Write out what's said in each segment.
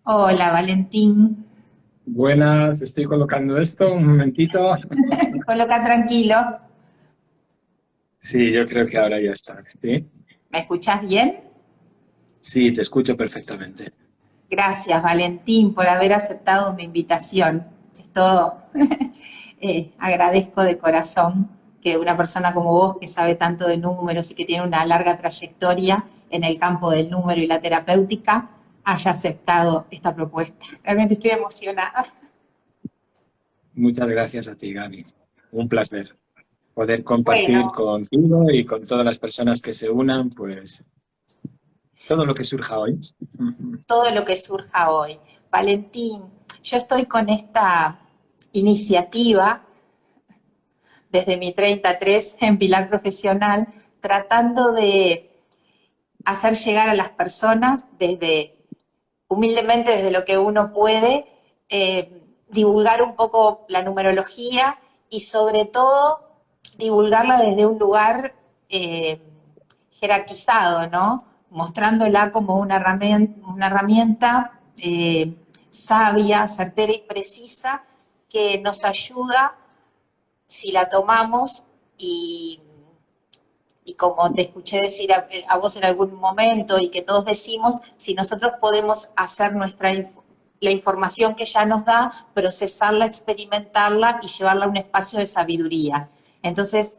Hola, Valentín. Buenas, estoy colocando esto, un momentito. Coloca tranquilo. Sí, yo creo que ahora ya está. ¿Sí? ¿Me escuchás bien? Sí, te escucho perfectamente. Gracias, Valentín, por haber aceptado mi invitación. Esto agradezco de corazón que una persona como vos, que sabe tanto de números y que tiene una larga trayectoria en el campo del número y la terapéutica, haya aceptado esta propuesta. Realmente estoy emocionada. Muchas gracias a ti, Gaby. Un placer poder compartir Bueno, contigo y con todas las personas que se unan, pues todo lo que surja hoy. todo lo que surja hoy. Valentín, yo estoy con esta iniciativa desde mi 33 en Pilar Profesional, tratando de hacer llegar a las personas humildemente desde lo que uno puede, divulgar un poco la numerología y sobre todo divulgarla desde un lugar eh, jerarquizado, ¿no? Mostrándola como una herramienta sabia, certera y precisa que nos ayuda si la tomamos y, y como te escuché decir a vos en algún momento y que todos decimos, si nosotros podemos hacer la información que ya nos da, procesarla, experimentarla y llevarla a un espacio de sabiduría. Entonces,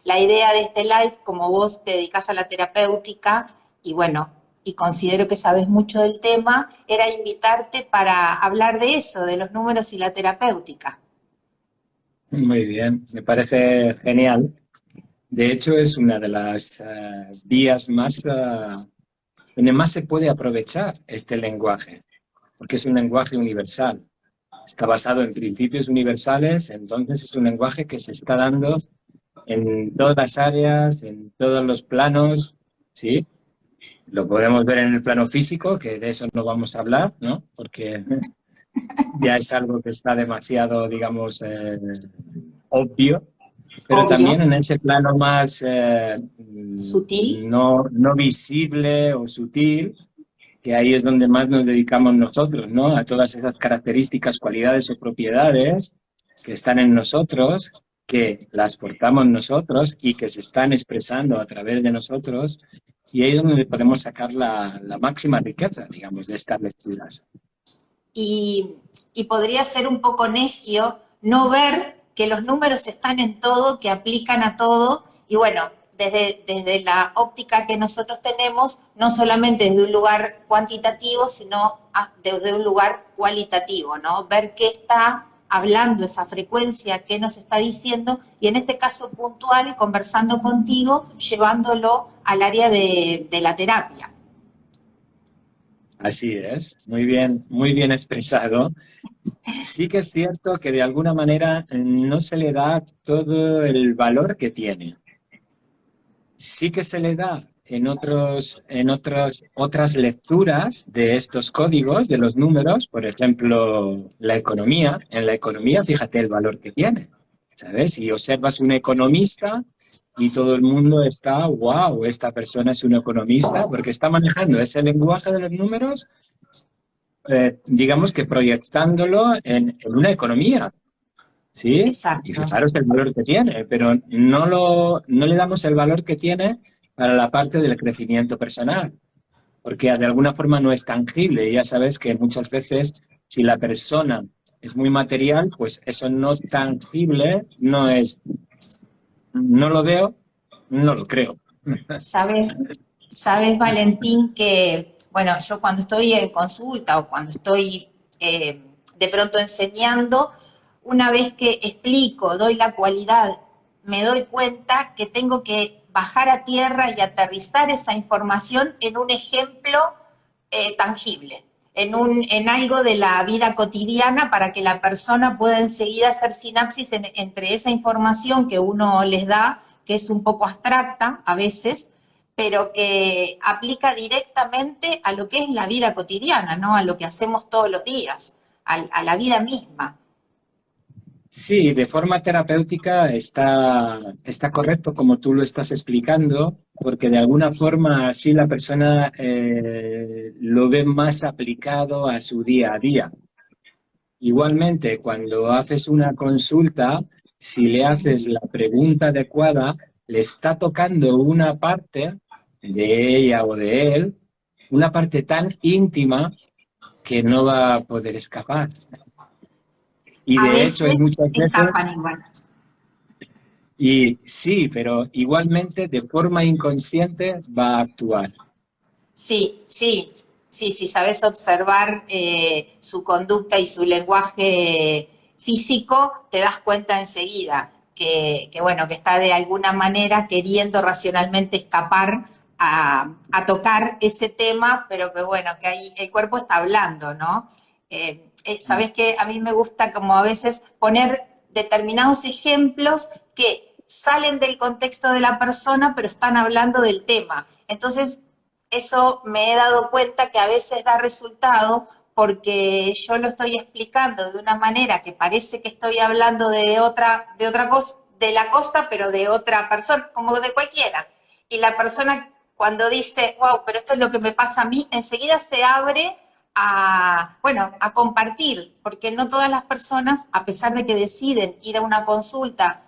la idea de este live, como vos te dedicas a la terapéutica y bueno, y considero que sabes mucho del tema, era invitarte para hablar de eso, de los números y la terapéutica. Muy bien, me parece genial. De hecho, es una de las vías más donde más se puede aprovechar este lenguaje, porque es un lenguaje universal. Está basado en principios universales, entonces es un lenguaje que se está dando en todas las áreas, en todos los planos, ¿sí? Lo podemos ver en el plano físico, que de eso no vamos a hablar, ¿no? Porque ya es algo que está demasiado, digamos, obvio, pero Obvio, también en ese plano más sutil. no visible o sutil, que ahí es donde más nos dedicamos nosotros, ¿no? A todas esas características, cualidades o propiedades que están en nosotros, que las portamos nosotros y que se están expresando a través de nosotros, y ahí es donde podemos sacar la máxima riqueza, digamos, de estas lecturas. y, y podría ser un poco necio no ver que los números están en todo, que aplican a todo, y bueno, desde la óptica que nosotros tenemos, no solamente desde un lugar cuantitativo, sino desde un lugar cualitativo, ¿no? Ver qué está hablando esa frecuencia, qué nos está diciendo, y en este caso puntual, conversando contigo, llevándolo al área de la terapia. Así es, muy bien expresado. Sí que es cierto que de alguna manera no se le da todo el valor que tiene. Sí que se le da otras lecturas de estos códigos, de los números, por ejemplo, la economía. En la economía, fíjate el valor que tiene, ¿sabes? Si observas un economista y todo el mundo está, wow, esta persona es un economista, porque está manejando ese lenguaje de los números, digamos que proyectándolo en una economía. ¿Sí? Y Exacto. fijaros el valor que tiene, pero no le damos el valor que tiene para la parte del crecimiento personal, porque de alguna forma no es tangible. Y ya sabes que muchas veces, si la persona es muy material, pues eso no tangible no lo veo, no lo creo. Sabes, sabes, Valentín, que, bueno, yo cuando estoy en consulta o cuando estoy de pronto enseñando, una vez que explico, doy la cualidad, me doy cuenta que tengo que bajar a tierra y aterrizar esa información en un ejemplo tangible, en algo de la vida cotidiana para que la persona pueda enseguida hacer sinapsis entre esa información que uno les da, que es un poco abstracta a veces, pero que aplica directamente a lo que es la vida cotidiana, ¿no? A lo que hacemos todos los días, a la vida misma. Sí, de forma terapéutica está correcto como tú lo estás explicando, porque de alguna forma así la persona lo ve más aplicado a su día a día. Igualmente, cuando haces una consulta, si le haces la pregunta adecuada, le está tocando una parte de ella o de él, una parte tan íntima que no va a poder escapar. Y A de hecho veces hay muchas veces. escapan igual. Y sí, pero igualmente de forma inconsciente va a actuar. Sí, sí, sí, sí, sabes observar su conducta y su lenguaje físico, te das cuenta enseguida bueno, que está de alguna manera queriendo racionalmente escapar a tocar ese tema, pero que bueno, que ahí el cuerpo está hablando, ¿no? Sabes que a mí me gusta como a veces poner determinados ejemplos que salen del contexto de la persona, pero están hablando del tema. Entonces, eso me he dado cuenta que a veces da resultado porque yo lo estoy explicando de una manera que parece que estoy hablando de otra cosa, de la cosa, pero de otra persona, como de cualquiera. Y la persona cuando dice, wow, pero esto es lo que me pasa a mí, enseguida se abre a, bueno, a compartir, porque no todas las personas, a pesar de que deciden ir a una consulta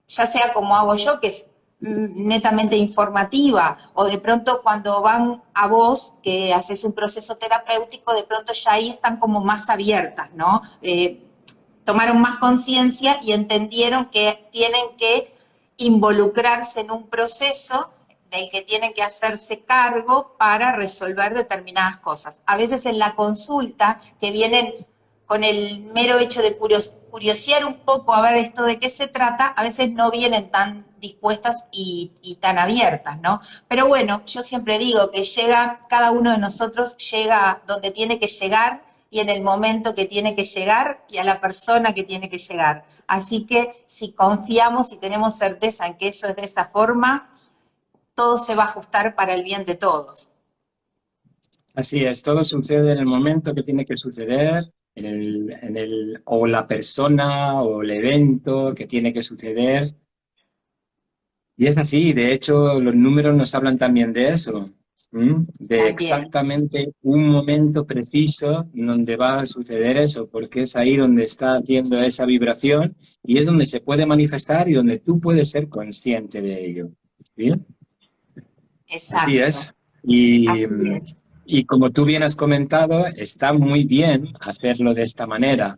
ya sea como hago yo, que es netamente informativa, o de pronto cuando van a vos, que haces un proceso terapéutico, de pronto ya ahí están como más abiertas, ¿no? Tomaron más conciencia y entendieron que tienen que involucrarse en un proceso del que tienen que hacerse cargo para resolver determinadas cosas. A veces en la consulta, que vienen con el mero hecho de curiosear un poco a ver esto de qué se trata, a veces no vienen tan dispuestas y tan abiertas, ¿no? Pero bueno, yo siempre digo que cada uno de nosotros llega donde tiene que llegar y en el momento que tiene que llegar y a la persona que tiene que llegar. Así que si confiamos y tenemos certeza en que eso es de esa forma, todo se va a ajustar para el bien de todos. Así es, todo sucede en el momento que tiene que suceder, o la persona o el evento que tiene que suceder. Y es así, de hecho, los números nos hablan también de eso, ¿m? De También. exactamente un momento preciso donde va a suceder eso, porque es ahí donde está haciendo esa vibración y es donde se puede manifestar y donde tú puedes ser consciente de ello. ¿Bien? Así Exacto. es. Y, Así es. y como tú bien has comentado, está muy bien hacerlo de esta manera.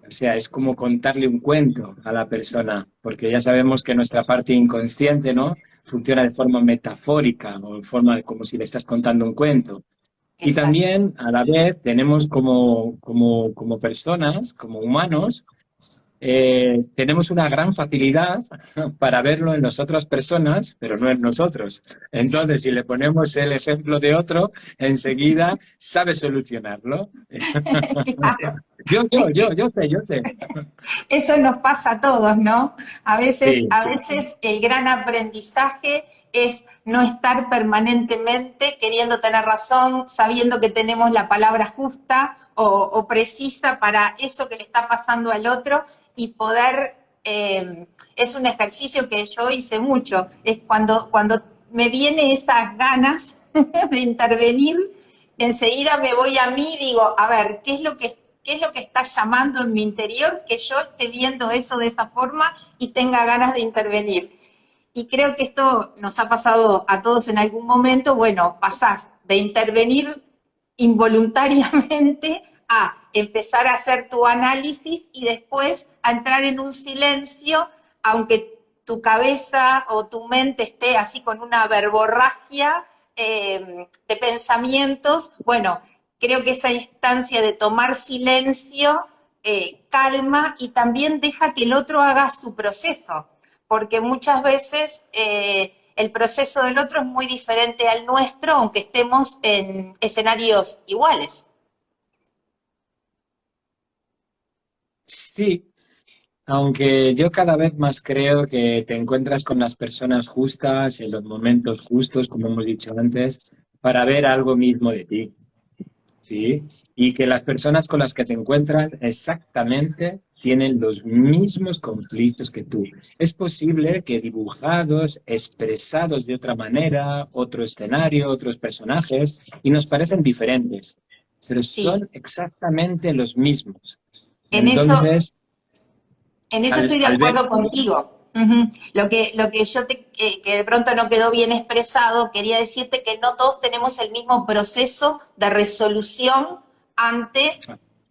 O sea, es como contarle un cuento a la persona, porque ya sabemos que nuestra parte inconsciente, ¿no? Funciona de forma metafórica o en forma de como si le estás contando un cuento. Y Exacto. también, a la vez, tenemos como personas, como humanos, tenemos una gran facilidad para verlo en las otras personas, pero no en nosotros. Entonces, si le ponemos el ejemplo de otro, enseguida sabe solucionarlo. Claro. Yo sé. Eso nos pasa a todos, ¿no? Sí, A sí. veces el gran aprendizaje es no estar permanentemente queriendo tener razón, sabiendo que tenemos la palabra justa o precisa para eso que le está pasando al otro y poder, es un ejercicio que yo hice mucho, es cuando me vienen esas ganas de intervenir, enseguida me voy a mí y digo, a ver, ¿qué es lo que está llamando en mi interior que yo esté viendo eso de esa forma y tenga ganas de intervenir? Y creo que esto nos ha pasado a todos en algún momento. Bueno, pasás de intervenir involuntariamente a empezar a hacer tu análisis y después a entrar en un silencio, aunque tu cabeza o tu mente esté así con una verborragia de pensamientos. Bueno, creo que esa instancia de tomar silencio calma y también deja que el otro haga su proceso, porque muchas veces el proceso del otro es muy diferente al nuestro, aunque estemos en escenarios iguales. Sí, aunque yo cada vez más creo que te encuentras con las personas justas en los momentos justos, como hemos dicho antes, para ver algo mismo de ti. ¿sí? Y que las personas con las que te encuentras exactamente tienen los mismos conflictos que tú. Es posible que dibujados, expresados de otra manera, otro escenario, otros personajes, y nos parecen diferentes, pero Sí, son exactamente los mismos. en eso, Entonces, en eso estoy de al ver... acuerdo contigo. Ujú. Lo que yo que de pronto no quedó bien expresado, quería decirte que no todos tenemos el mismo proceso de resolución ante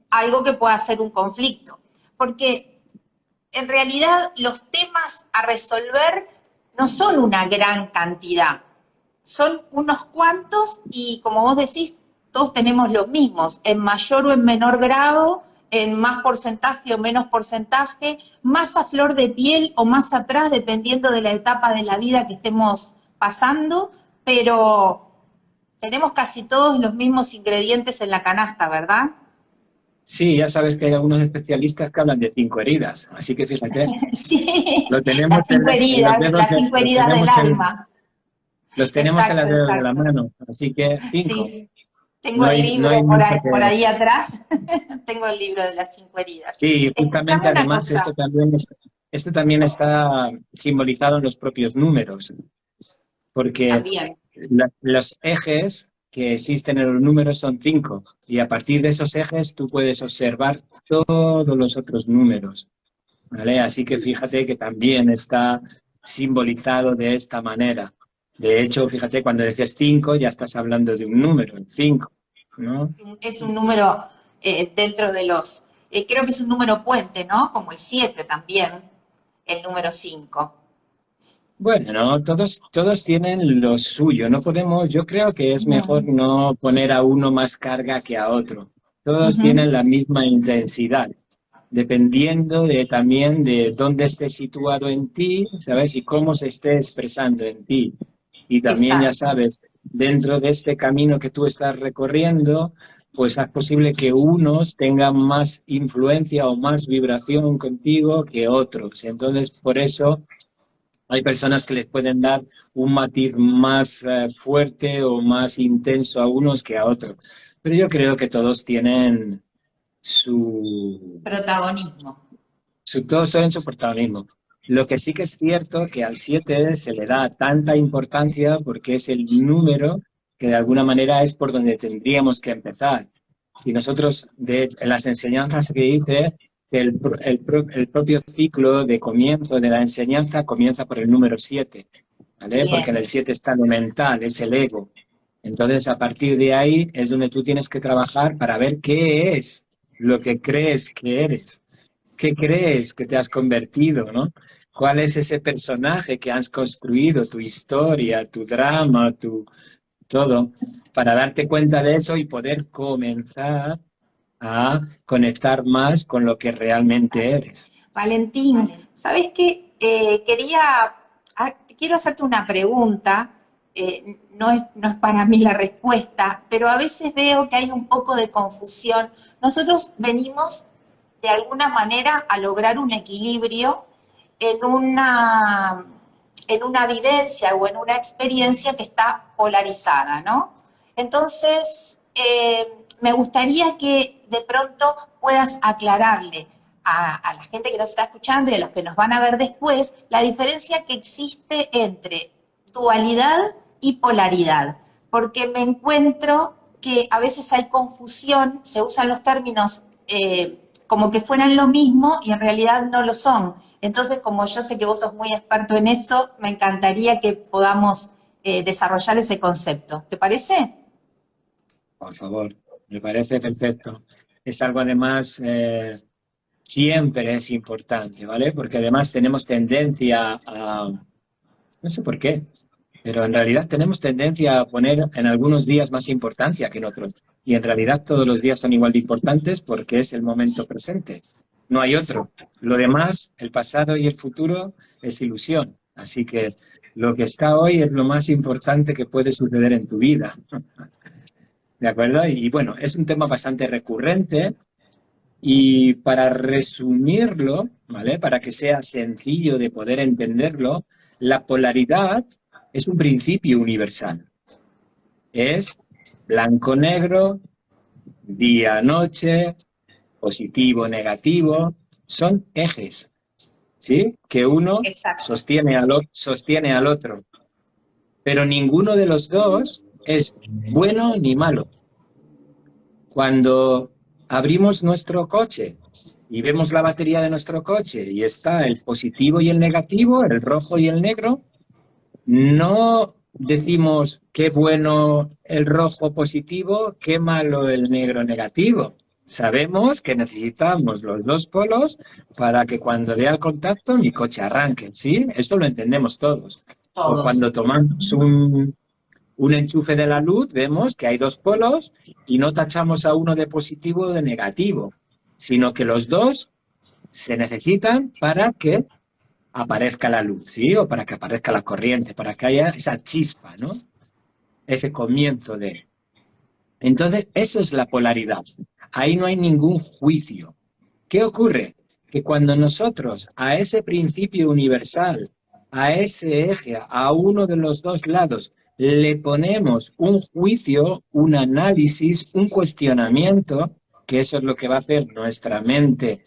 algo que pueda ser un conflicto. Porque en realidad los temas a resolver no son una gran cantidad, son unos cuantos y como vos decís, todos tenemos los mismos, en mayor o en menor grado, en más porcentaje o menos porcentaje, más a flor de piel o más atrás, dependiendo de la etapa de la vida que estemos pasando, pero tenemos casi todos los mismos ingredientes en la canasta, ¿verdad? Sí, ya sabes que hay algunos especialistas que hablan de 5 heridas, así que fíjate, Sí, lo tenemos en los dedos las cinco lo heridas del alma. los tenemos en Exacto, las dedos de la exacto. mano, así que 5. Sí, tengo el No libro hay mucho que... por ahí atrás, tengo el libro de las cinco heridas. Sí, justamente Escuchame una además cosa, esto también está simbolizado en los propios números, porque también. los ejes que existen en los números son 5 y a partir de esos ejes tú puedes observar todos los otros números, ¿vale? Así que fíjate que también está simbolizado de esta manera. De hecho, fíjate, cuando dices 5 ya estás hablando de un número, el 5, ¿no? Es un número dentro de los, creo que es un número puente, ¿no? Como el 7 también, el número 5. Bueno, no, todos tienen lo suyo. No podemos, yo creo que es mejor no poner a uno más carga que a otro. Todos tienen la misma intensidad, dependiendo de también de dónde esté situado en ti, ¿sabes? Y cómo se esté expresando en ti. Y también, ya Exacto. sabes, dentro de este camino que tú estás recorriendo, pues es posible que unos tengan más influencia o más vibración contigo que otros. Entonces, por eso hay personas que les pueden dar un matiz más fuerte o más intenso a unos que a otros. Pero yo creo que todos tienen su, Protagonismo. todos son su protagonismo. Lo que sí que es cierto que al 7 se le da tanta importancia porque es el número que de alguna manera es por donde tendríamos que empezar. Si nosotros, en las enseñanzas que dice, que el propio ciclo de comienzo de la enseñanza comienza por el número 7, ¿vale? Porque en Bien. el 7 está lo mental, es el ego. Entonces, a partir de ahí es donde tú tienes que trabajar para ver qué es lo que crees que eres. ¿Qué crees que te has convertido, no? ¿Cuál es ese personaje que has construido, tu historia, tu drama, tu todo, para darte cuenta de eso y poder comenzar a conectar más con lo que realmente eres? Valentín, ¿sabes qué? Quiero hacerte una pregunta, no es para mí la respuesta, pero a veces veo que hay un poco de confusión. Nosotros venimos de alguna manera a lograr un equilibrio en una, en una vivencia o en una experiencia que está polarizada, ¿no? Entonces, me gustaría que de pronto puedas aclararle a la gente que nos está escuchando y a los que nos van a ver después la diferencia que existe entre dualidad y polaridad, porque me encuentro que a veces hay confusión, se usan los términos como que fueran lo mismo y en realidad no lo son. Entonces, como yo sé que vos sos muy experto en eso, me encantaría que podamos desarrollar ese concepto. ¿Te parece? Por favor, me parece perfecto. Es algo además siempre es importante, ¿vale? Porque además tenemos tendencia a, no sé por qué, pero en realidad tenemos tendencia a poner en algunos días más importancia que en otros. Y en realidad todos los días son igual de importantes porque es el momento presente. No hay otro. Lo demás, el pasado y el futuro, es ilusión. Así que lo que está hoy es lo más importante que puede suceder en tu vida. ¿De acuerdo? Y bueno, es un tema bastante recurrente y para resumirlo, ¿vale? Para que sea sencillo de poder entenderlo, la polaridad es un principio universal. Es blanco-negro, día-noche, positivo, negativo, son ejes, ¿sí? Que uno Exacto. sostiene al otro. Pero ninguno de los dos es bueno ni malo. Cuando abrimos nuestro coche y vemos la batería de nuestro coche y está el positivo y el negativo, el rojo y el negro, no decimos qué bueno el rojo positivo, qué malo el negro negativo. Sabemos que necesitamos los dos polos para que cuando dé el contacto mi coche arranque, ¿sí? Esto lo entendemos todos. O Todos. cuando tomamos un enchufe de la luz, vemos que hay dos polos y no tachamos a uno de positivo o de negativo, sino que los dos se necesitan para que aparezca la luz, ¿sí? O para que aparezca la corriente, para que haya esa chispa, ¿no? Ese comienzo de... Entonces, eso es la polaridad. Ahí no hay ningún juicio. ¿Qué ocurre? Que cuando nosotros a ese principio universal, a ese eje, a uno de los dos lados, le ponemos un juicio, un análisis, un cuestionamiento, que eso es lo que va a hacer nuestra mente,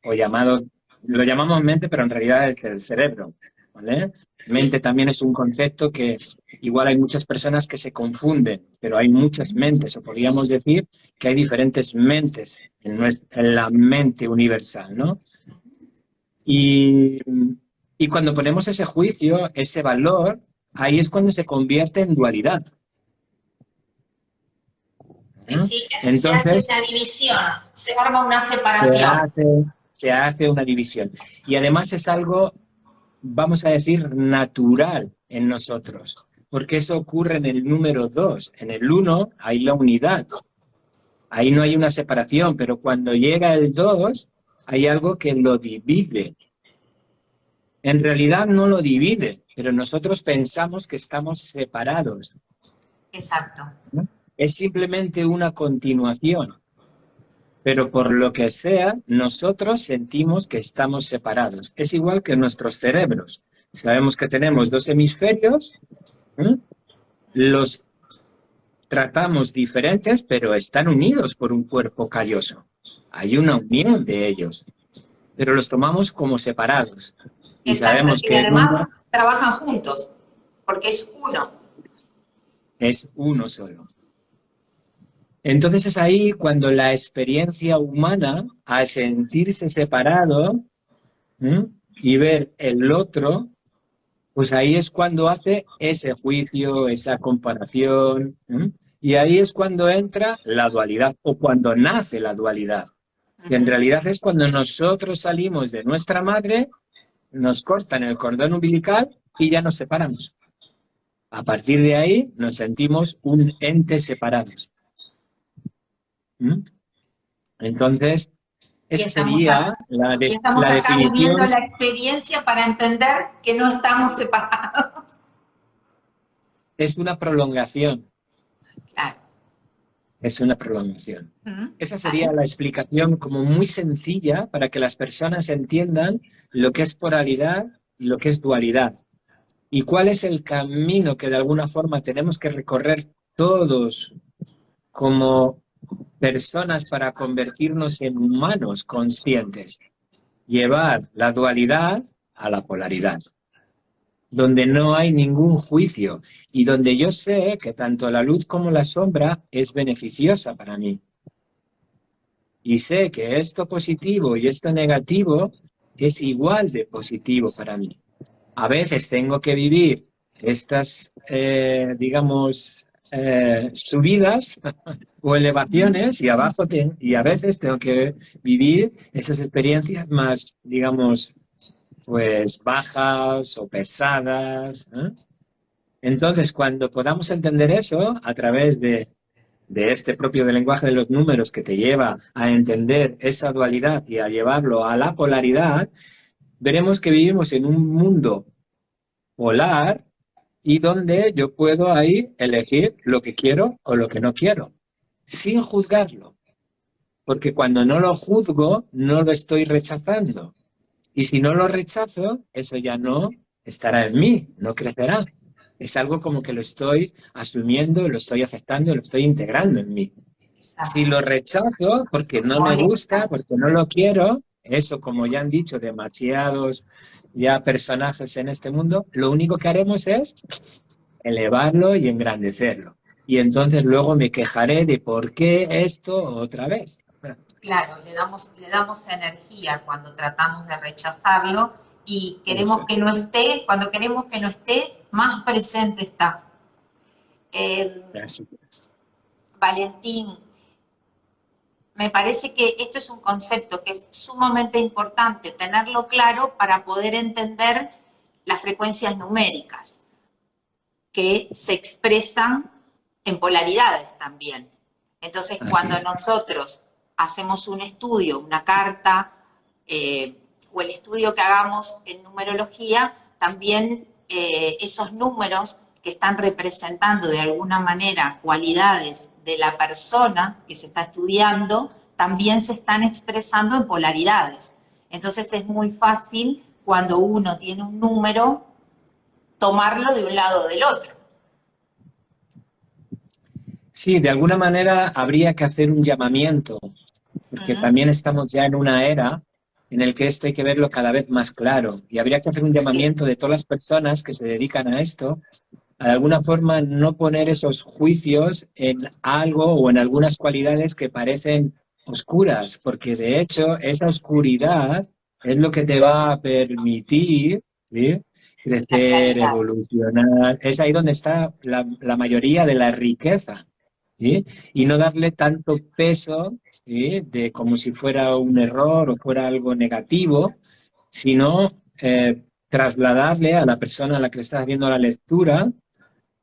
o llamado, lo llamamos mente, pero en realidad es el cerebro, ¿vale? Sí, Mente también es un concepto que igual hay muchas personas que se confunden, pero hay muchas mentes, o podríamos decir que hay diferentes mentes en la mente universal, ¿no? Y, y cuando ponemos ese juicio, ese valor, ahí es cuando se convierte en dualidad, ¿no? sí, se hace Entonces, una división, se arma una se separación. hace, se hace una división. Y además es algo, vamos a decir, natural en nosotros, porque eso ocurre en el número 2. En el uno hay la unidad. Ahí no hay una separación, pero cuando llega el 2 hay algo que lo divide. En realidad no lo divide, pero nosotros pensamos que estamos separados, Exacto. ¿no? Es simplemente una continuación, pero por lo que sea, nosotros sentimos que estamos separados. Es igual que nuestros cerebros. Sabemos que tenemos dos hemisferios, ¿eh? Los tratamos diferentes, pero están unidos por un cuerpo calloso. Hay una unión de ellos, pero los tomamos como separados. Y Exacto. sabemos Y que además uno trabajan juntos, porque es uno. es uno solo. Entonces es ahí cuando la experiencia humana, al sentirse separado, ¿m? Y ver el otro, pues ahí es cuando hace ese juicio, esa comparación, ¿m? Y ahí es cuando entra la dualidad o cuando nace la dualidad. Que en Ujú. realidad es cuando nosotros salimos de nuestra madre, nos cortan el cordón umbilical y ya nos separamos. A partir de ahí nos sentimos un ente separados. ¿Mm? Entonces, Y esa estamos, sería y estamos la acá viviendo definición, la experiencia para entender que no estamos separados. es una prolongación, Claro. es una prolongación. Ujú. Esa sería ¿Vale? la explicación como muy sencilla para que las personas entiendan lo que es polaridad y lo que es dualidad. Y cuál es el camino que de alguna forma tenemos que recorrer todos como personas para convertirnos en humanos conscientes. Llevar la dualidad a la polaridad, donde no hay ningún juicio y donde yo sé que tanto la luz como la sombra es beneficiosa para mí. Y sé que esto positivo y esto negativo es igual de positivo para mí. A veces tengo que vivir estas, digamos, subidas o elevaciones y y a veces tengo que vivir esas experiencias más, digamos, pues bajas o pesadas, ¿eh? Entonces, cuando podamos entender eso a través de este propio del lenguaje de los números que te lleva a entender esa dualidad y a llevarlo a la polaridad, veremos que vivimos en un mundo polar y donde yo puedo ahí elegir lo que quiero o lo que no quiero, sin juzgarlo, porque cuando no lo juzgo, no lo estoy rechazando. Y si no lo rechazo, eso ya no estará en mí, no crecerá. Es algo como que lo estoy asumiendo, lo estoy aceptando, lo estoy integrando en mí. Si Exacto. lo rechazo porque no me Molesta. gusta, porque no lo quiero, eso como ya han dicho demasiados ya personajes en este mundo, lo único que haremos es elevarlo y engrandecerlo. Y entonces luego me quejaré de por qué esto otra vez. Claro, le damos energía cuando tratamos de rechazarlo y queremos Eso, que no esté, cuando queremos que no esté, más presente está. Eh, así. Valentín, me parece que esto es un concepto que es sumamente importante tenerlo claro para poder entender las frecuencias numéricas que se expresan en polaridades también. Entonces, Así cuando es. nosotros hacemos un estudio, una carta, o el estudio que hagamos en numerología, también esos números que están representando de alguna manera cualidades de la persona que se está estudiando, también se están expresando en polaridades. Entonces es muy fácil cuando uno tiene un número tomarlo de un lado o del otro. Sí, de alguna manera habría que hacer un llamamiento, porque Ujú. también estamos ya en una era en el que esto hay que verlo cada vez más claro. Y habría que hacer un Sí, llamamiento de todas las personas que se dedican a esto, de alguna forma no poner esos juicios en algo o en algunas cualidades que parecen oscuras, porque de hecho esa oscuridad es lo que te va a permitir, ¿sí?, la crecer, claridad. evolucionar. Es ahí donde está la mayoría de la riqueza, ¿sí? Y no darle tanto peso, ¿sí?, de como si fuera un error o fuera algo negativo, sino trasladarle a la persona a la que le estás haciendo la lectura,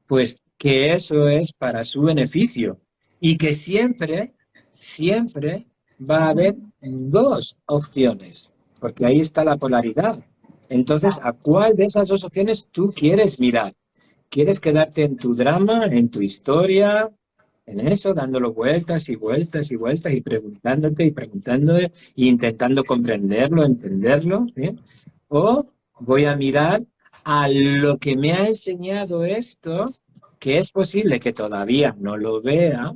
pues que eso es para su beneficio y que siempre, siempre va a haber dos opciones, porque ahí está la polaridad. Entonces, ¿a Exacto. cuál de esas dos opciones tú quieres mirar? ¿Quieres quedarte en tu drama, en tu historia, en eso, dándolo vueltas y vueltas y vueltas y preguntándote y preguntándote e intentando comprenderlo, entenderlo? ¿Eh? ¿O voy a mirar a lo que me ha enseñado esto, que es posible que todavía no lo vea?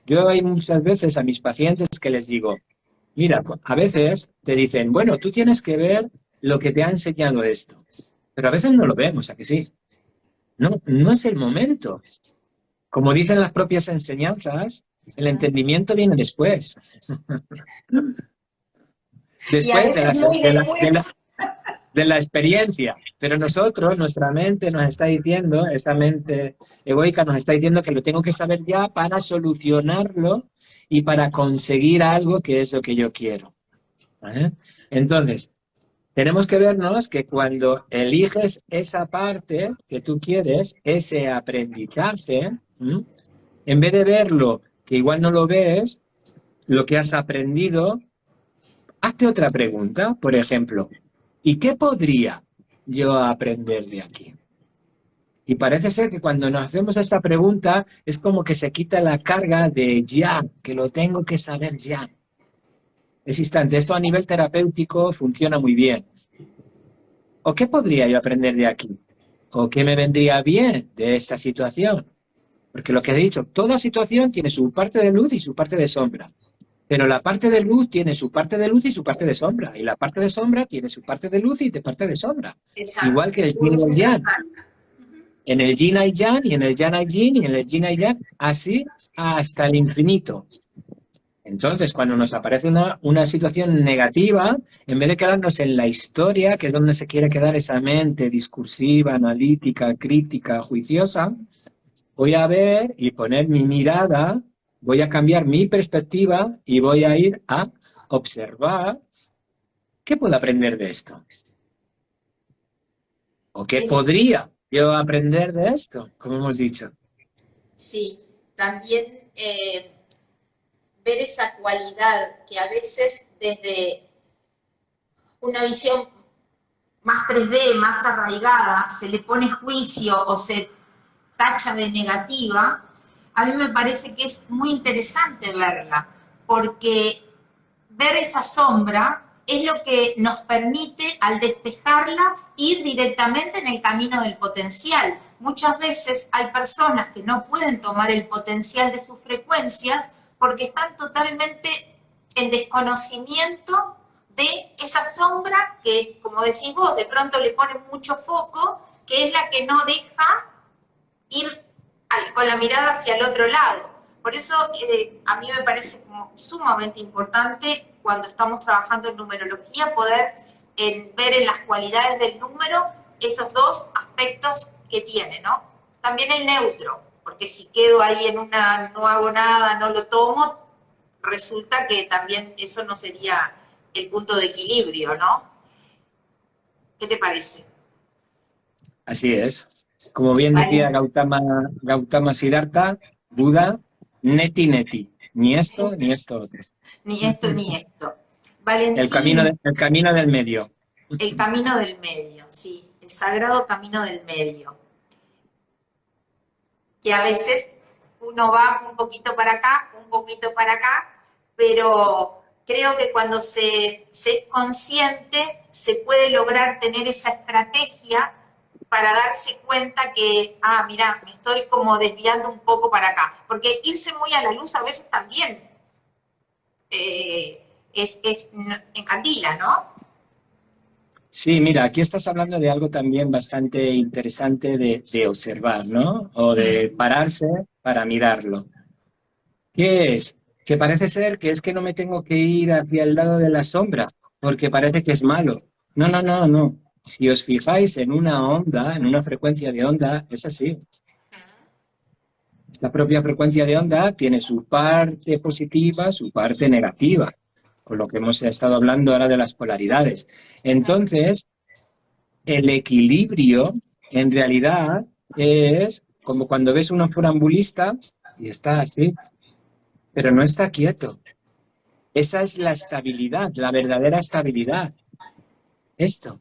Yo hay muchas veces a mis pacientes que les digo, mira, a veces te dicen, bueno, tú tienes que ver lo que te ha enseñado esto, pero a veces no lo vemos, ¿a que sí? No, no es el momento. Como dicen las propias enseñanzas, el entendimiento viene después, Y a después de veces la, muy de la, de la, después. de la experiencia. Pero nosotros, nuestra mente nos está diciendo, esa mente egoica nos está diciendo que lo tengo que saber ya para solucionarlo y para conseguir algo que es lo que yo quiero. ¿Vale? Entonces, tenemos que vernos que cuando eliges esa parte que tú quieres, ese aprendizaje, ¿m?, en vez de verlo, que igual no lo ves, lo que has aprendido, hazte otra pregunta, por ejemplo, ¿y qué podría yo aprender de aquí? Y parece ser que cuando nos hacemos esta pregunta es como que se quita la carga de ya, que lo tengo que saber ya. Es instante. Esto a nivel terapéutico funciona muy bien. ¿O qué podría yo aprender de aquí? ¿O qué me vendría bien de esta situación? Porque lo que he dicho, toda situación tiene su parte de luz y su parte de sombra. Pero la parte de luz tiene su parte de luz y su parte de sombra. Y la parte de sombra tiene su parte de luz y de parte de sombra. Exacto. Igual que el Yo yin y hice el yang. esa- En el yin hay yang y en el yang hay yin y en el yin hay yang. Así hasta el infinito. Entonces, cuando nos aparece una situación negativa, en vez de quedarnos en la historia, que es donde se quiere quedar esa mente discursiva, analítica, crítica, juiciosa, voy a ver y poner mi mirada, voy a cambiar mi perspectiva y voy a ir a observar qué puedo aprender de esto o qué es, podría yo aprender de esto, como hemos dicho. sí, también ver esa cualidad que a veces desde una visión más 3D, más arraigada, se le pone juicio o se tacha de negativa, a mí me parece que es muy interesante verla, porque ver esa sombra es lo que nos permite, al despejarla, ir directamente en el camino del potencial. Muchas veces hay personas que no pueden tomar el potencial de sus frecuencias porque están totalmente en desconocimiento de esa sombra que, como decís vos, de pronto le ponen mucho foco, que es la que no deja ir con la mirada hacia el otro lado. Por eso a mí me parece como sumamente importante cuando estamos trabajando en numerología poder ver en las cualidades del número esos dos aspectos que tiene, ¿no? También el neutro, porque si quedo ahí en una, no hago nada, no lo tomo, resulta que también eso no sería el punto de equilibrio, ¿no? ¿Qué te parece? Así es. Como bien decía ¿Vale? Gautama Siddhartha, Buda, neti neti, ni esto ni esto otro. Ni esto ni esto. Valentín, El camino del medio. el camino del medio, sí, el sagrado camino del medio, que a veces uno va un poquito para acá, un poquito para acá, pero creo que cuando se es consciente se puede lograr tener esa estrategia para darse cuenta que, mira, me estoy como desviando un poco para acá, porque irse muy a la luz a veces también es encandila, ¿no? Sí, mira, aquí estás hablando de algo también bastante interesante de observar, ¿no? O de Mm. pararse para mirarlo. ¿Qué es? Que parece ser que es que no me tengo que ir hacia el lado de la sombra, porque parece que es malo. No, no, no, no. Si os fijáis en una onda, en una frecuencia de onda, es así. Esta propia frecuencia de onda tiene su parte positiva, su parte negativa, con lo que hemos estado hablando ahora de las polaridades. Entonces, el equilibrio en realidad es como cuando ves un funambulista y está así, pero no está quieto. Esa es la estabilidad, la verdadera estabilidad. Esto.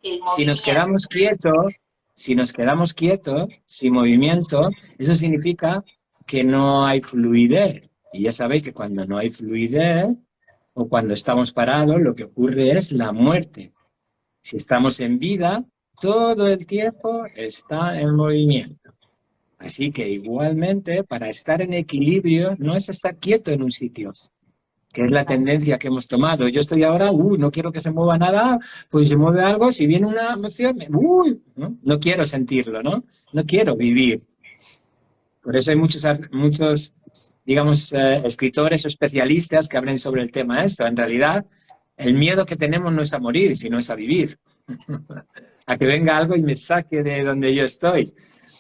El Si nos movimiento. quedamos quietos, si nos quedamos quietos, sin movimiento, eso significa que no hay fluidez. Y ya sabéis que cuando no hay fluidez o cuando estamos parados, lo que ocurre es la muerte. Si estamos en vida, todo el tiempo está en movimiento. Así que igualmente, para estar en equilibrio, no es estar quieto en un sitio, que es la tendencia que hemos tomado. Yo estoy ahora, no quiero que se mueva nada, pues se mueve algo, si viene una emoción, ¿no? No quiero sentirlo, ¿no? No quiero vivir. Por eso hay muchos digamos, escritores o especialistas que hablen sobre el tema esto. En realidad, el miedo que tenemos no es a morir, sino es a vivir. A que venga algo y me saque de donde yo estoy.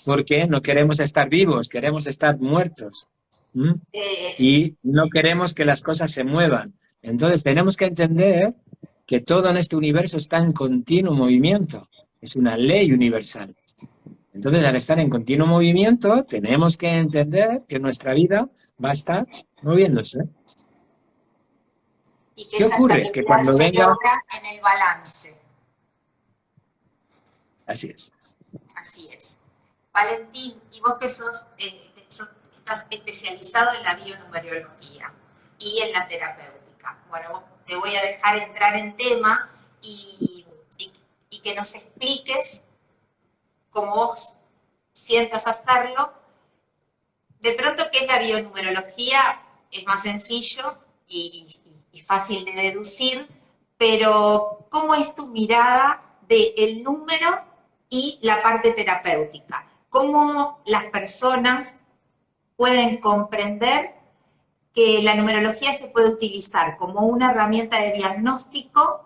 Porque no queremos estar vivos, queremos estar muertos. ¿Mm? Eh, Y no queremos que las cosas se muevan. Entonces tenemos que entender que todo en este universo está en continuo movimiento. Es una ley universal. Entonces, al estar en continuo movimiento, tenemos que entender que nuestra vida va a estar moviéndose. y que ¿Qué esa ocurre? Que estabilidad cuando se venga, logra en el balance. así es. Así es. Valentín, y vos que estás especializado en la bionumerología y en la terapéutica. Bueno, te voy a dejar entrar en tema y que nos expliques, como vos sientas hacerlo, de pronto qué es la bionumerología, es más sencillo y fácil de deducir, pero ¿cómo es tu mirada del número y la parte terapéutica? ¿Cómo las personas pueden comprender que la numerología se puede utilizar como una herramienta de diagnóstico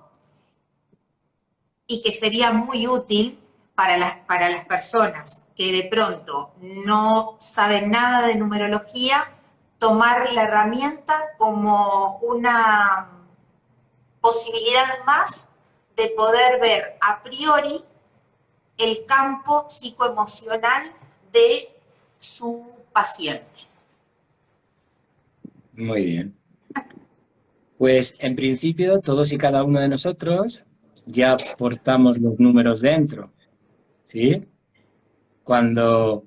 y que sería muy útil para las personas que de pronto no saben nada de numerología, tomar la herramienta como una posibilidad más de poder ver a priori el campo psicoemocional de su paciente? Muy bien. Pues en principio, todos y cada uno de nosotros ya portamos los números dentro, ¿sí? Cuando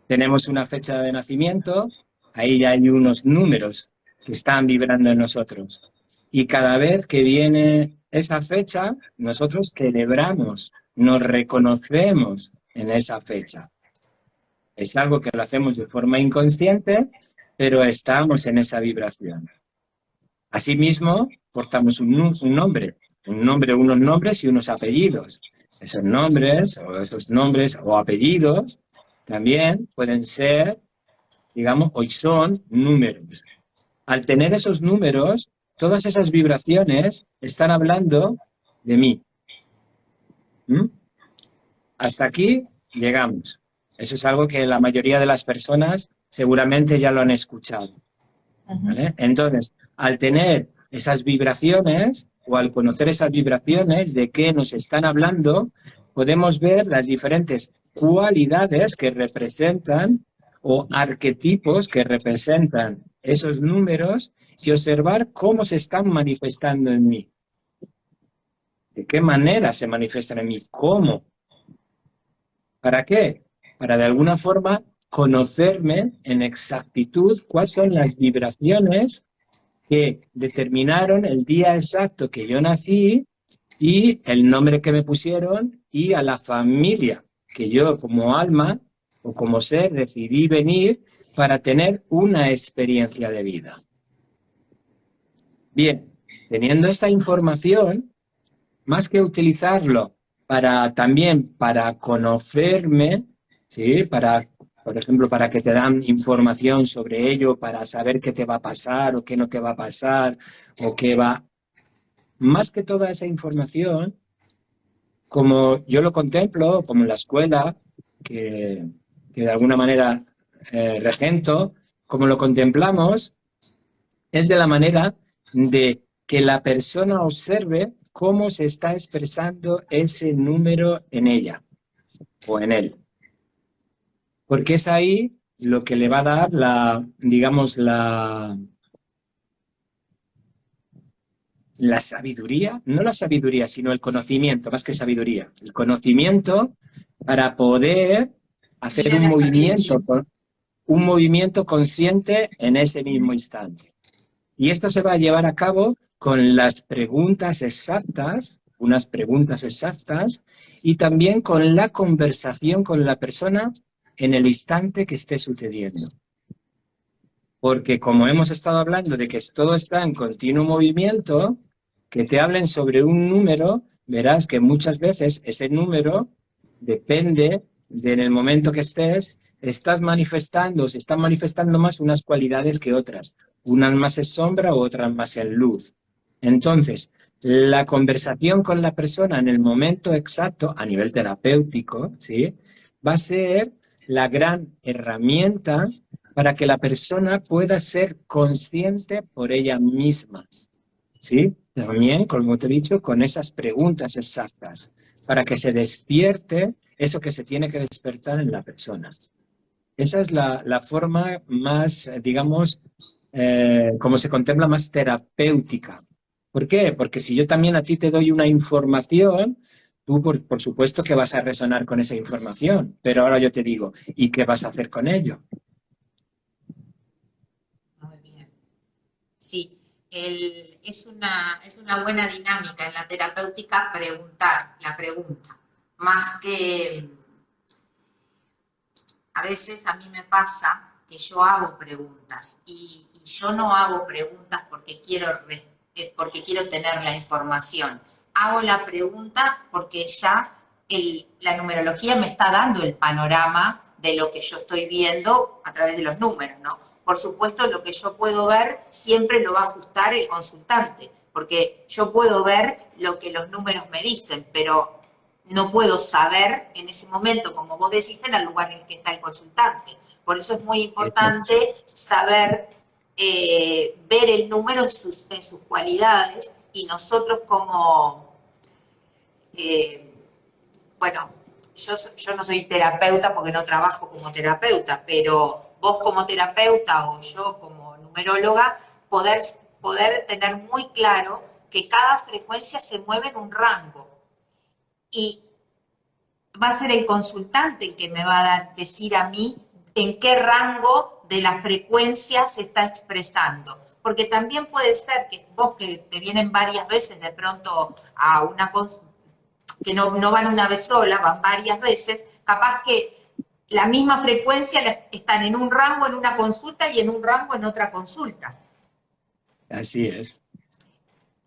tenemos una fecha de nacimiento, ahí ya hay unos números que están vibrando en nosotros. Y cada vez que viene esa fecha, nosotros celebramos, nos reconocemos en esa fecha. Es algo que lo hacemos de forma inconsciente, pero estamos en esa vibración. Asimismo, portamos un nombre, unos nombres y unos apellidos. Esos nombres o apellidos también pueden ser, digamos, hoy son números. Al tener esos números, todas esas vibraciones están hablando de mí. ¿Mm? Hasta aquí llegamos. Eso es algo que la mayoría de las personas seguramente ya lo han escuchado. ¿Vale? Entonces, al tener esas vibraciones o al conocer esas vibraciones de qué nos están hablando, podemos ver las diferentes cualidades que representan o arquetipos que representan esos números y observar cómo se están manifestando en mí. ¿De qué manera se manifiestan en mí? ¿Cómo? ¿Para qué? Para de alguna forma conocerme en exactitud cuáles son las vibraciones que determinaron el día exacto que yo nací y el nombre que me pusieron y a la familia que yo como alma o como ser decidí venir para tener una experiencia de vida. Bien, teniendo esta información, más que utilizarlo para conocerme, ¿sí? Por ejemplo, para que te dan información sobre ello, para saber qué te va a pasar o qué no te va a pasar, o qué va. Más que toda esa información, como yo lo contemplo, como en la escuela, que de alguna manera regento, como lo contemplamos, es de la manera de que la persona observe cómo se está expresando ese número en ella o en él. Porque es ahí lo que le va a dar la sabiduría, no la sabiduría, sino el conocimiento, más que sabiduría, el conocimiento para poder hacer un movimiento consciente en ese mismo instante. Y esto se va a llevar a cabo con las preguntas exactas, unas preguntas exactas, y también con la conversación con la persona en el instante que esté sucediendo. Porque como hemos estado hablando de que todo está en continuo movimiento, que te hablen sobre un número, verás que muchas veces ese número depende de en el momento que estés, se están manifestando más unas cualidades que otras. Unas más en sombra u otras más en luz. Entonces, la conversación con la persona en el momento exacto, a nivel terapéutico, ¿sí? Va a ser la gran herramienta para que la persona pueda ser consciente por ella misma, ¿sí? También, como te he dicho, con esas preguntas exactas, para que se despierte eso que se tiene que despertar en la persona. Esa es la forma más, digamos, como se contempla, más terapéutica. ¿Por qué? Porque si yo también a ti te doy una información, tú por supuesto que vas a resonar con esa información, pero ahora yo te digo, ¿y qué vas a hacer con ello? Muy bien. Sí, es una buena dinámica en la terapéutica preguntar, la pregunta, más que a veces a mí me pasa que yo hago preguntas y yo no hago preguntas porque quiero tener la información. Hago la pregunta porque ya la numerología me está dando el panorama de lo que yo estoy viendo a través de los números, ¿no? Por supuesto, lo que yo puedo ver siempre lo va a ajustar el consultante, porque yo puedo ver lo que los números me dicen, pero no puedo saber en ese momento, como vos decís, en el lugar en el que está el consultante. Por eso es muy importante saber ver el número en sus cualidades y nosotros como, eh, bueno, yo no soy terapeuta porque no trabajo como terapeuta, pero vos como terapeuta o yo como numeróloga, poder tener muy claro que cada frecuencia se mueve en un rango y va a ser el consultante el que me va a decir a mí en qué rango de la frecuencia se está expresando. Porque también puede ser que vos que te vienen varias veces de pronto a una que no van una vez sola, van varias veces, capaz que la misma frecuencia están en un rango en una consulta y en un rango en otra consulta. Así es.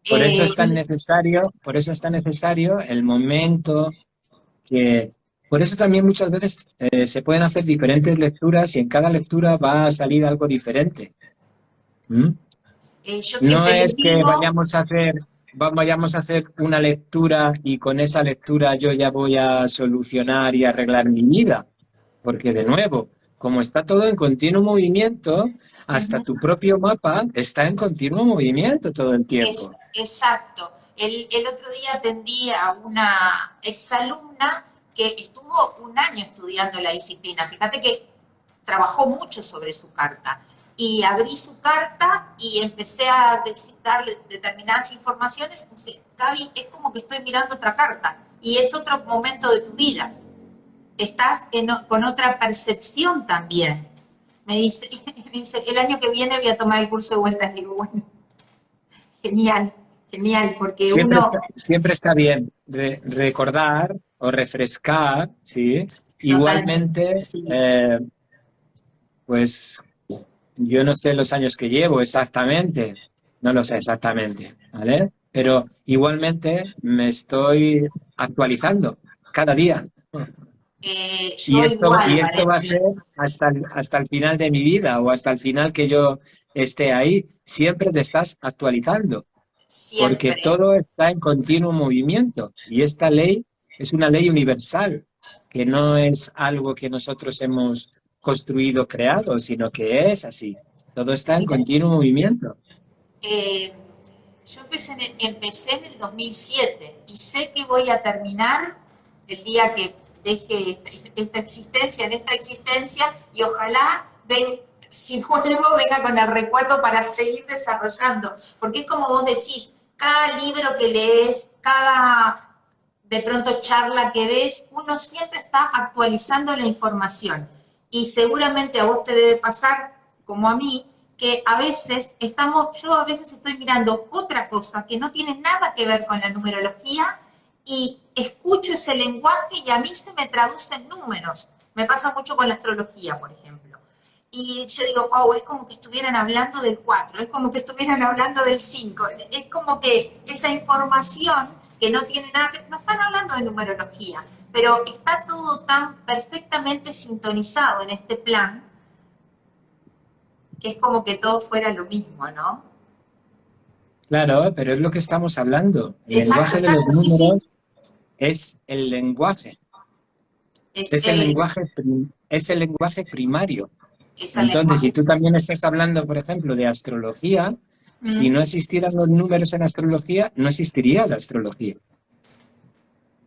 Por eso es tan necesario el momento que... Por eso también muchas veces se pueden hacer diferentes lecturas y en cada lectura va a salir algo diferente. ¿Mm? Yo No siempre les es que digo, vayamos a hacer una lectura y con esa lectura yo ya voy a solucionar y arreglar mi vida. Porque de nuevo, como está todo en continuo movimiento, hasta tu propio mapa está en continuo movimiento todo el tiempo. exacto. El otro día atendí a una exalumna que estuvo un año estudiando la disciplina. Fíjate que trabajó mucho sobre su carta. Y abrí su carta y empecé a darle determinadas informaciones. Y dice, Gaby, es como que estoy mirando otra carta. Y es otro momento de tu vida. Estás con otra percepción también. Me dice, el año que viene voy a tomar el curso de vueltas. Digo, bueno, genial, genial, porque Siempre está bien recordar o refrescar, ¿sí? totalmente, Igualmente, sí. pues yo no sé los años que llevo exactamente, no lo sé exactamente, ¿vale? Pero igualmente me estoy actualizando cada día. Yo igual, Y esto va a ser Valentín, hasta el final de mi vida o hasta el final que yo esté ahí. Siempre te estás actualizando, porque siempre. todo está en continuo movimiento. Y esta ley es una ley universal, que no es algo que nosotros hemos construido, creado, sino que es así. Todo está en Mira, continuo movimiento. eh, yo empecé en el 2007 y sé que voy a terminar el día que deje esta existencia, en esta existencia, y ojalá si vuelvo, venga con el recuerdo para seguir desarrollando. Porque es como vos decís, cada libro que lees, cada de pronto charla que ves, uno siempre está actualizando la información. Y seguramente a vos te debe pasar, como a mí, que a veces yo a veces estoy mirando otra cosa que no tiene nada que ver con la numerología y escucho ese lenguaje y a mí se me traducen números. Me pasa mucho con la astrología, por ejemplo. Y yo digo, wow, es como que estuvieran hablando del 4, es como que estuvieran hablando del 5, es como que esa información que no tiene nada que, no están hablando de numerología, pero está todo tan perfectamente sintonizado en este plan que es como que todo fuera lo mismo, ¿no? Claro, pero es lo que estamos hablando. El Exacto, lenguaje de los exacto, sí, sí. números es el lenguaje, Es el, es el lenguaje primario. es el Entonces, si lenguaje. tú también estás hablando, por ejemplo, de astrología, si Mm, no existieran los números en astrología, no existiría la astrología.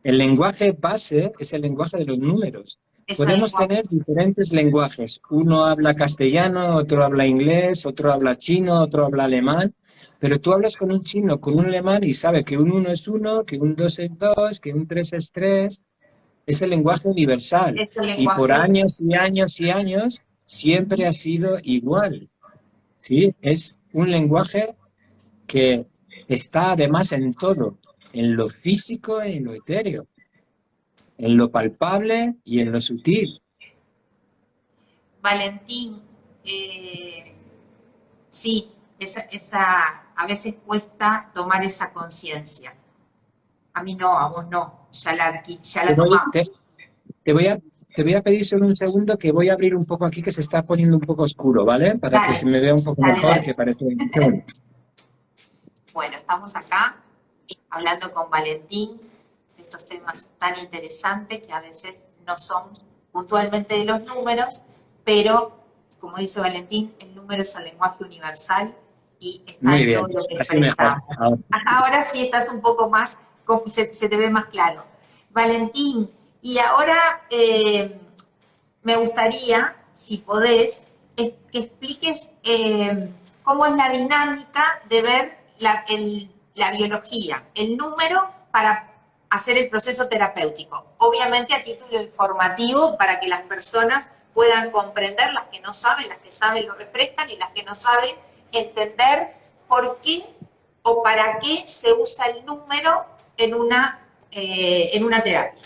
El lenguaje base es el lenguaje de los números. es el Podemos lenguaje. tener diferentes lenguajes. Uno habla castellano, otro habla inglés, otro habla chino, otro habla alemán. Pero tú hablas con un chino, con un alemán y sabe que un 1 es 1, que un 2 es 2, que un 3 es 3. Es el lenguaje universal. Es el Y por lenguaje. años y años y años siempre ha sido igual. ¿Sí? Es un lenguaje que está además en todo, en lo físico y en lo etéreo, en lo palpable y en lo sutil. Valentín, sí, a veces cuesta tomar esa conciencia. A mí no, a vos no, ya Te la voy, tomamos. te voy a, te voy a pedir solo un segundo que voy a abrir un poco aquí que se está poniendo un poco oscuro, ¿vale? Para que Dale, se me vea un poco dale, mejor, dale. que parece... Un segundo. Bueno, estamos acá hablando con Valentín de estos temas tan interesantes que a veces no son puntualmente de los números, pero como dice Valentín, el número es el lenguaje universal y está Muy en todo bien, lo que así mejor. expresamos. Ahora. Ahora sí estás un poco más, se te ve más claro. Valentín, y ahora me gustaría, si podés, que expliques cómo es la dinámica de ver la biología, el número para hacer el proceso terapéutico. Obviamente a título informativo para que las personas puedan comprender, las que no saben, las que saben lo refrescan y las que no saben entender por qué o para qué se usa el número en una terapia.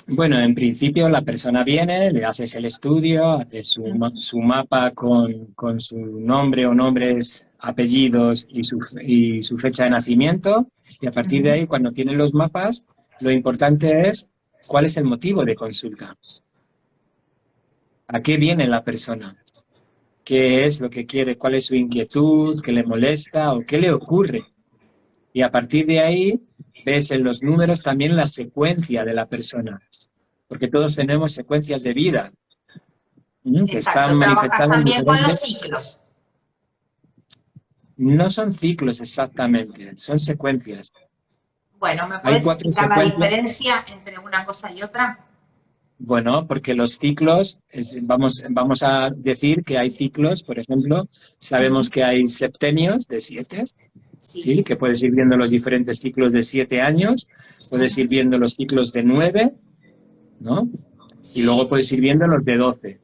Bueno, en principio la persona viene, le haces el estudio, haces su mapa con su nombre o nombres, apellidos y su fecha de nacimiento, y a partir de ahí, cuando tienen los mapas, lo importante es cuál es el motivo de consulta. ¿A qué viene la persona? ¿Qué es lo que quiere? ¿Cuál es su inquietud? ¿Qué le molesta? ¿O qué le ocurre? Y a partir de ahí ves en los números también la secuencia de la persona, porque todos tenemos secuencias de vida que están Exacto, trabajas manifestadas en también con los diferentes... ciclos. No son ciclos exactamente, son secuencias. Bueno, ¿me Hay puedes 4 explicar la secuencias. diferencia entre una cosa y otra? Bueno, porque los ciclos, vamos a decir que hay ciclos, por ejemplo, sabemos que hay septenios de 7, ¿sí? Sí. Que puedes ir viendo los diferentes ciclos de 7 años, puedes ir viendo los ciclos de 9, ¿no? Sí. Y luego puedes ir viendo los de 12.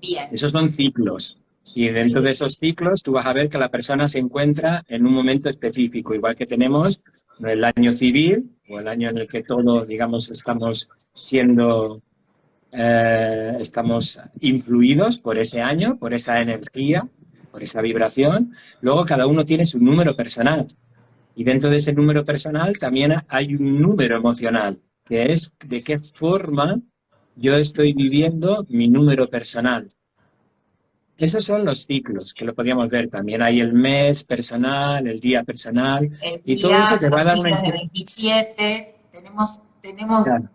Bien. Esos son ciclos. Y dentro de esos ciclos tú vas a ver que la persona se encuentra en un momento específico, igual que tenemos el año civil o el año en el que todos, digamos, estamos influidos por ese año, por esa energía, por esa vibración. Luego cada uno tiene su número personal. Y dentro de ese número personal también hay un número emocional, que es de qué forma yo estoy viviendo mi número personal. Esos son los ciclos, que lo podríamos ver. También hay el mes personal, el día personal, y todo eso te va a dar una los ciclos de información. 27, tenemos Claro,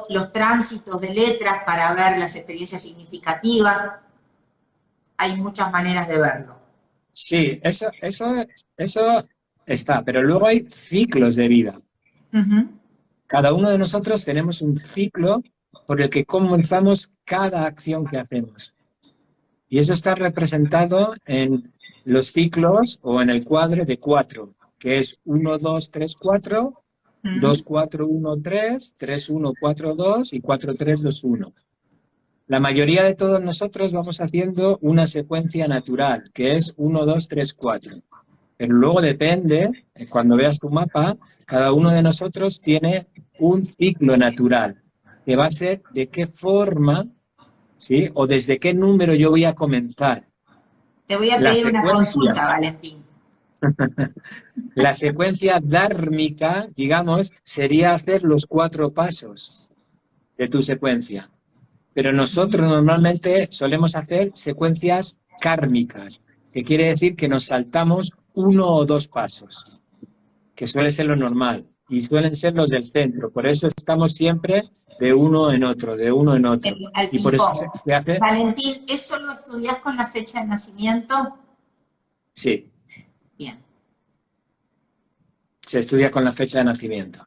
los tránsitos de letras para ver las experiencias significativas. Hay muchas maneras de verlo. sí, eso está, pero luego hay ciclos de vida. Cada uno de nosotros tenemos un ciclo por el que comenzamos cada acción que hacemos. Y eso está representado en los ciclos o en el cuadro de 4, que es 1, 2, 3, 4, 2, 4, 1, 3, 3, 1, 4, 2 y 4, 3, 2, 1. La mayoría de todos nosotros vamos haciendo una secuencia natural, que es 1, 2, 3, 4. Pero luego depende, cuando veas tu mapa, cada uno de nosotros tiene un ciclo natural, que va a ser de qué forma, ¿sí? O desde qué número yo voy a comenzar. Te voy a La pedir una secuencia, consulta, Valentín. la secuencia dármica, digamos, sería hacer los 4 pasos de tu secuencia. Pero nosotros normalmente solemos hacer secuencias kármicas, que quiere decir que nos saltamos 1 o 2 pasos, que suele ser lo normal, y suelen ser los del centro. Por eso estamos siempre de uno en otro, de uno en otro. Al Y por eso ping-pong. se hace... Valentín, ¿eso lo estudias con la fecha de nacimiento? Sí, Bien. se estudia con la fecha de nacimiento.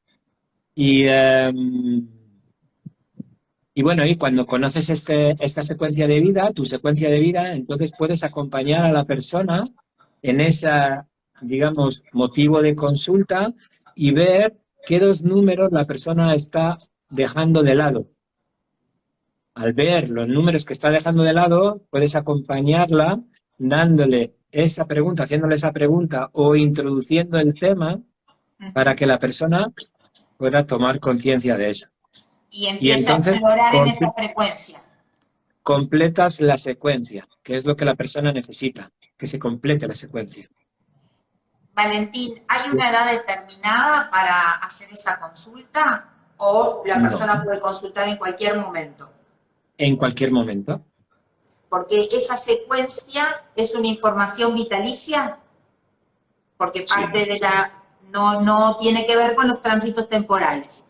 Y bueno, y cuando conoces esta secuencia de vida, tu secuencia de vida, entonces puedes acompañar a la persona en esa, digamos, motivo de consulta y ver qué 2 números la persona está dejando de lado. Al ver los números que está dejando de lado, puedes acompañarla dándole esa pregunta, haciéndole esa pregunta o introduciendo el tema para que la persona pueda tomar conciencia de eso. Y Y empieza a entonces explorar en esa frecuencia. completas la secuencia, que es lo que la persona necesita, que se complete la secuencia. Valentín, ¿hay una edad determinada para hacer esa consulta o la persona No, puede consultar en cualquier momento? en cualquier momento. Porque esa secuencia es una información vitalicia, porque Sí, parte de no tiene que ver con los tránsitos temporales.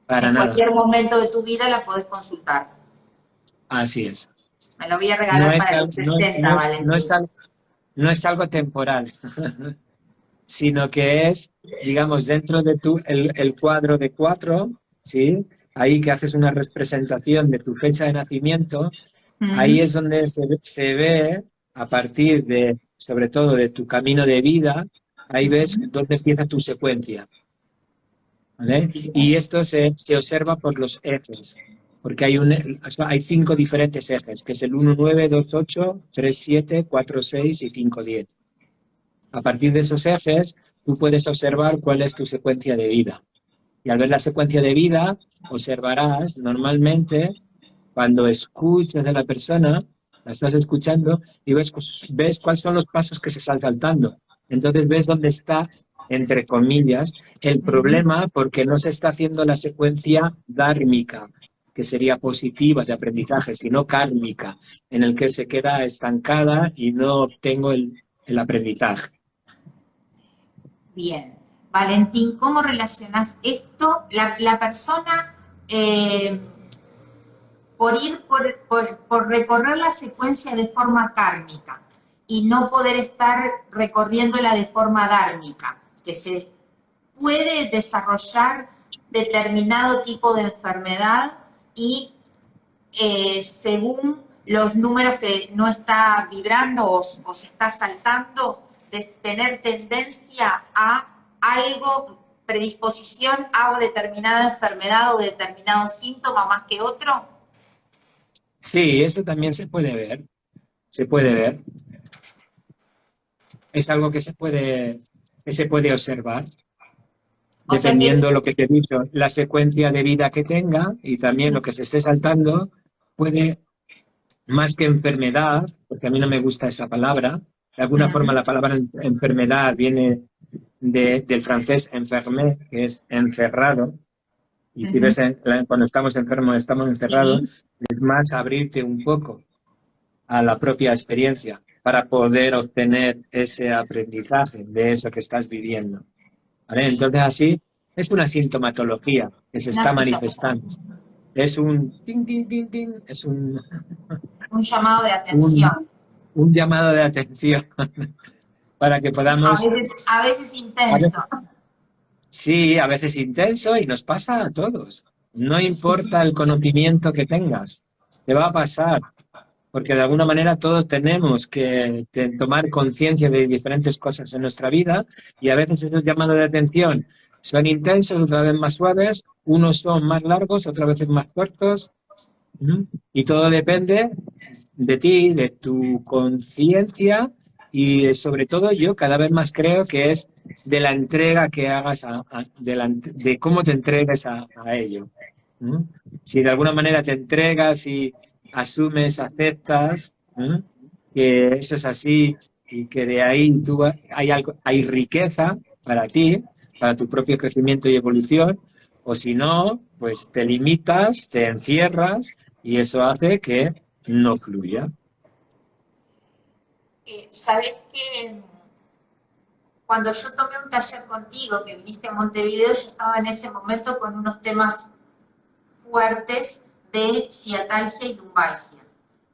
para En nada. cualquier momento de tu vida la podés consultar. Así es. Me lo voy a No regalar es, para al- los no, 60, no es, no Valentín. es, al- no es algo temporal, sino que es, digamos, dentro de el cuadro de 4, ¿sí? Ahí que haces una representación de tu fecha de nacimiento, ahí es donde se ve, a partir de, sobre todo, de tu camino de vida, ahí ves dónde empieza tu secuencia. ¿vale? Y esto se observa por los ejes, porque o sea, hay 5 diferentes ejes, que es el 1, 9, 2, 8, 3, 7, 4, 6 y 5, 10. A partir de esos ejes, tú puedes observar cuál es tu secuencia de vida. Y al ver la secuencia de vida, observarás normalmente cuando escuchas a la persona, la estás escuchando y ves cuáles son los pasos que se están saltando. Entonces ves dónde está, entre comillas, el Ujú. problema porque no se está haciendo la secuencia dármica, que sería positiva de aprendizaje, sino kármica, en el que se queda estancada y no obtengo el aprendizaje. Bien. Valentín, ¿cómo relacionas esto? La persona, eh, por ir por recorrer la secuencia de forma kármica y no poder estar recorriéndola de forma dármica, que se puede desarrollar determinado tipo de enfermedad y según los números que no está vibrando o se está saltando, de tener tendencia a algo, predisposición a determinada enfermedad o determinado síntoma más que otro. Sí, eso también se puede ver, se puede ver. Es algo que se puede observar, O sea que dependiendo lo que te he dicho, la secuencia de vida que tenga y también lo que se esté saltando, puede, más que enfermedad, porque a mí no me gusta esa palabra, de alguna forma la palabra enfermedad viene del francés enfermé, que es encerrado, y si ves cuando estamos enfermos, estamos sí, encerrados, es más abrirte un poco a la propia experiencia para poder obtener ese aprendizaje de eso que estás viviendo. ¿Vale? sí, Entonces así es una sintomatología que se una está síntoma, manifestando. Es un tin, tin, tin, tin, es un llamado de un, atención. un llamado de atención para que podamos, A veces a intenso. veces, sí, a veces intenso y nos pasa a todos. No Sí, importa el conocimiento que tengas, te va a pasar, porque de alguna manera todos tenemos que tomar conciencia de diferentes cosas en nuestra vida y a veces esos llamados de atención son intensos, otras veces más suaves, unos son más largos, otras veces más cortos, ¿m? Y todo depende de ti, de tu conciencia y sobre todo yo cada vez más creo que es de la entrega que hagas, de cómo te entregues a ello. ¿M? Si de alguna manera te entregas y asumes, aceptas, que eso es así y que de ahí hay algo, hay riqueza para ti, para tu propio crecimiento y evolución, o si no, pues te limitas, te encierras y eso hace que no fluya. sabes que cuando yo tomé un taller contigo, que viniste a Montevideo, yo estaba en ese momento con unos temas fuertes de ciatalgia y lumbalgia,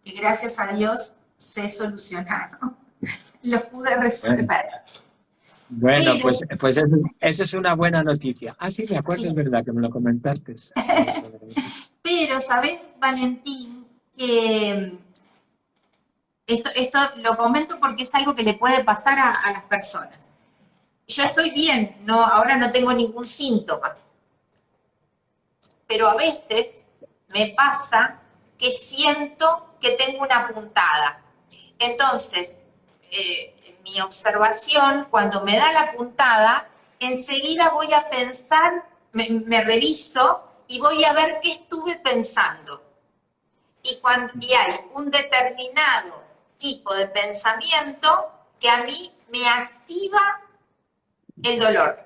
que gracias a Dios se solucionaron, los pude Bueno, resolver. bueno, Pero, pues eso es una buena noticia. Ah, sí, me acuerdo, es sí, verdad que me lo comentaste. pero sabes, Valentín, que esto lo comento porque es algo que le puede pasar a las personas. Yo estoy bien, no, ahora no tengo ningún síntoma, pero a veces me pasa que siento que tengo una puntada. Entonces, mi observación, cuando me da la puntada, enseguida voy a pensar, me reviso y voy a ver qué estuve pensando. Y hay un determinado tipo de pensamiento que a mí me activa el dolor,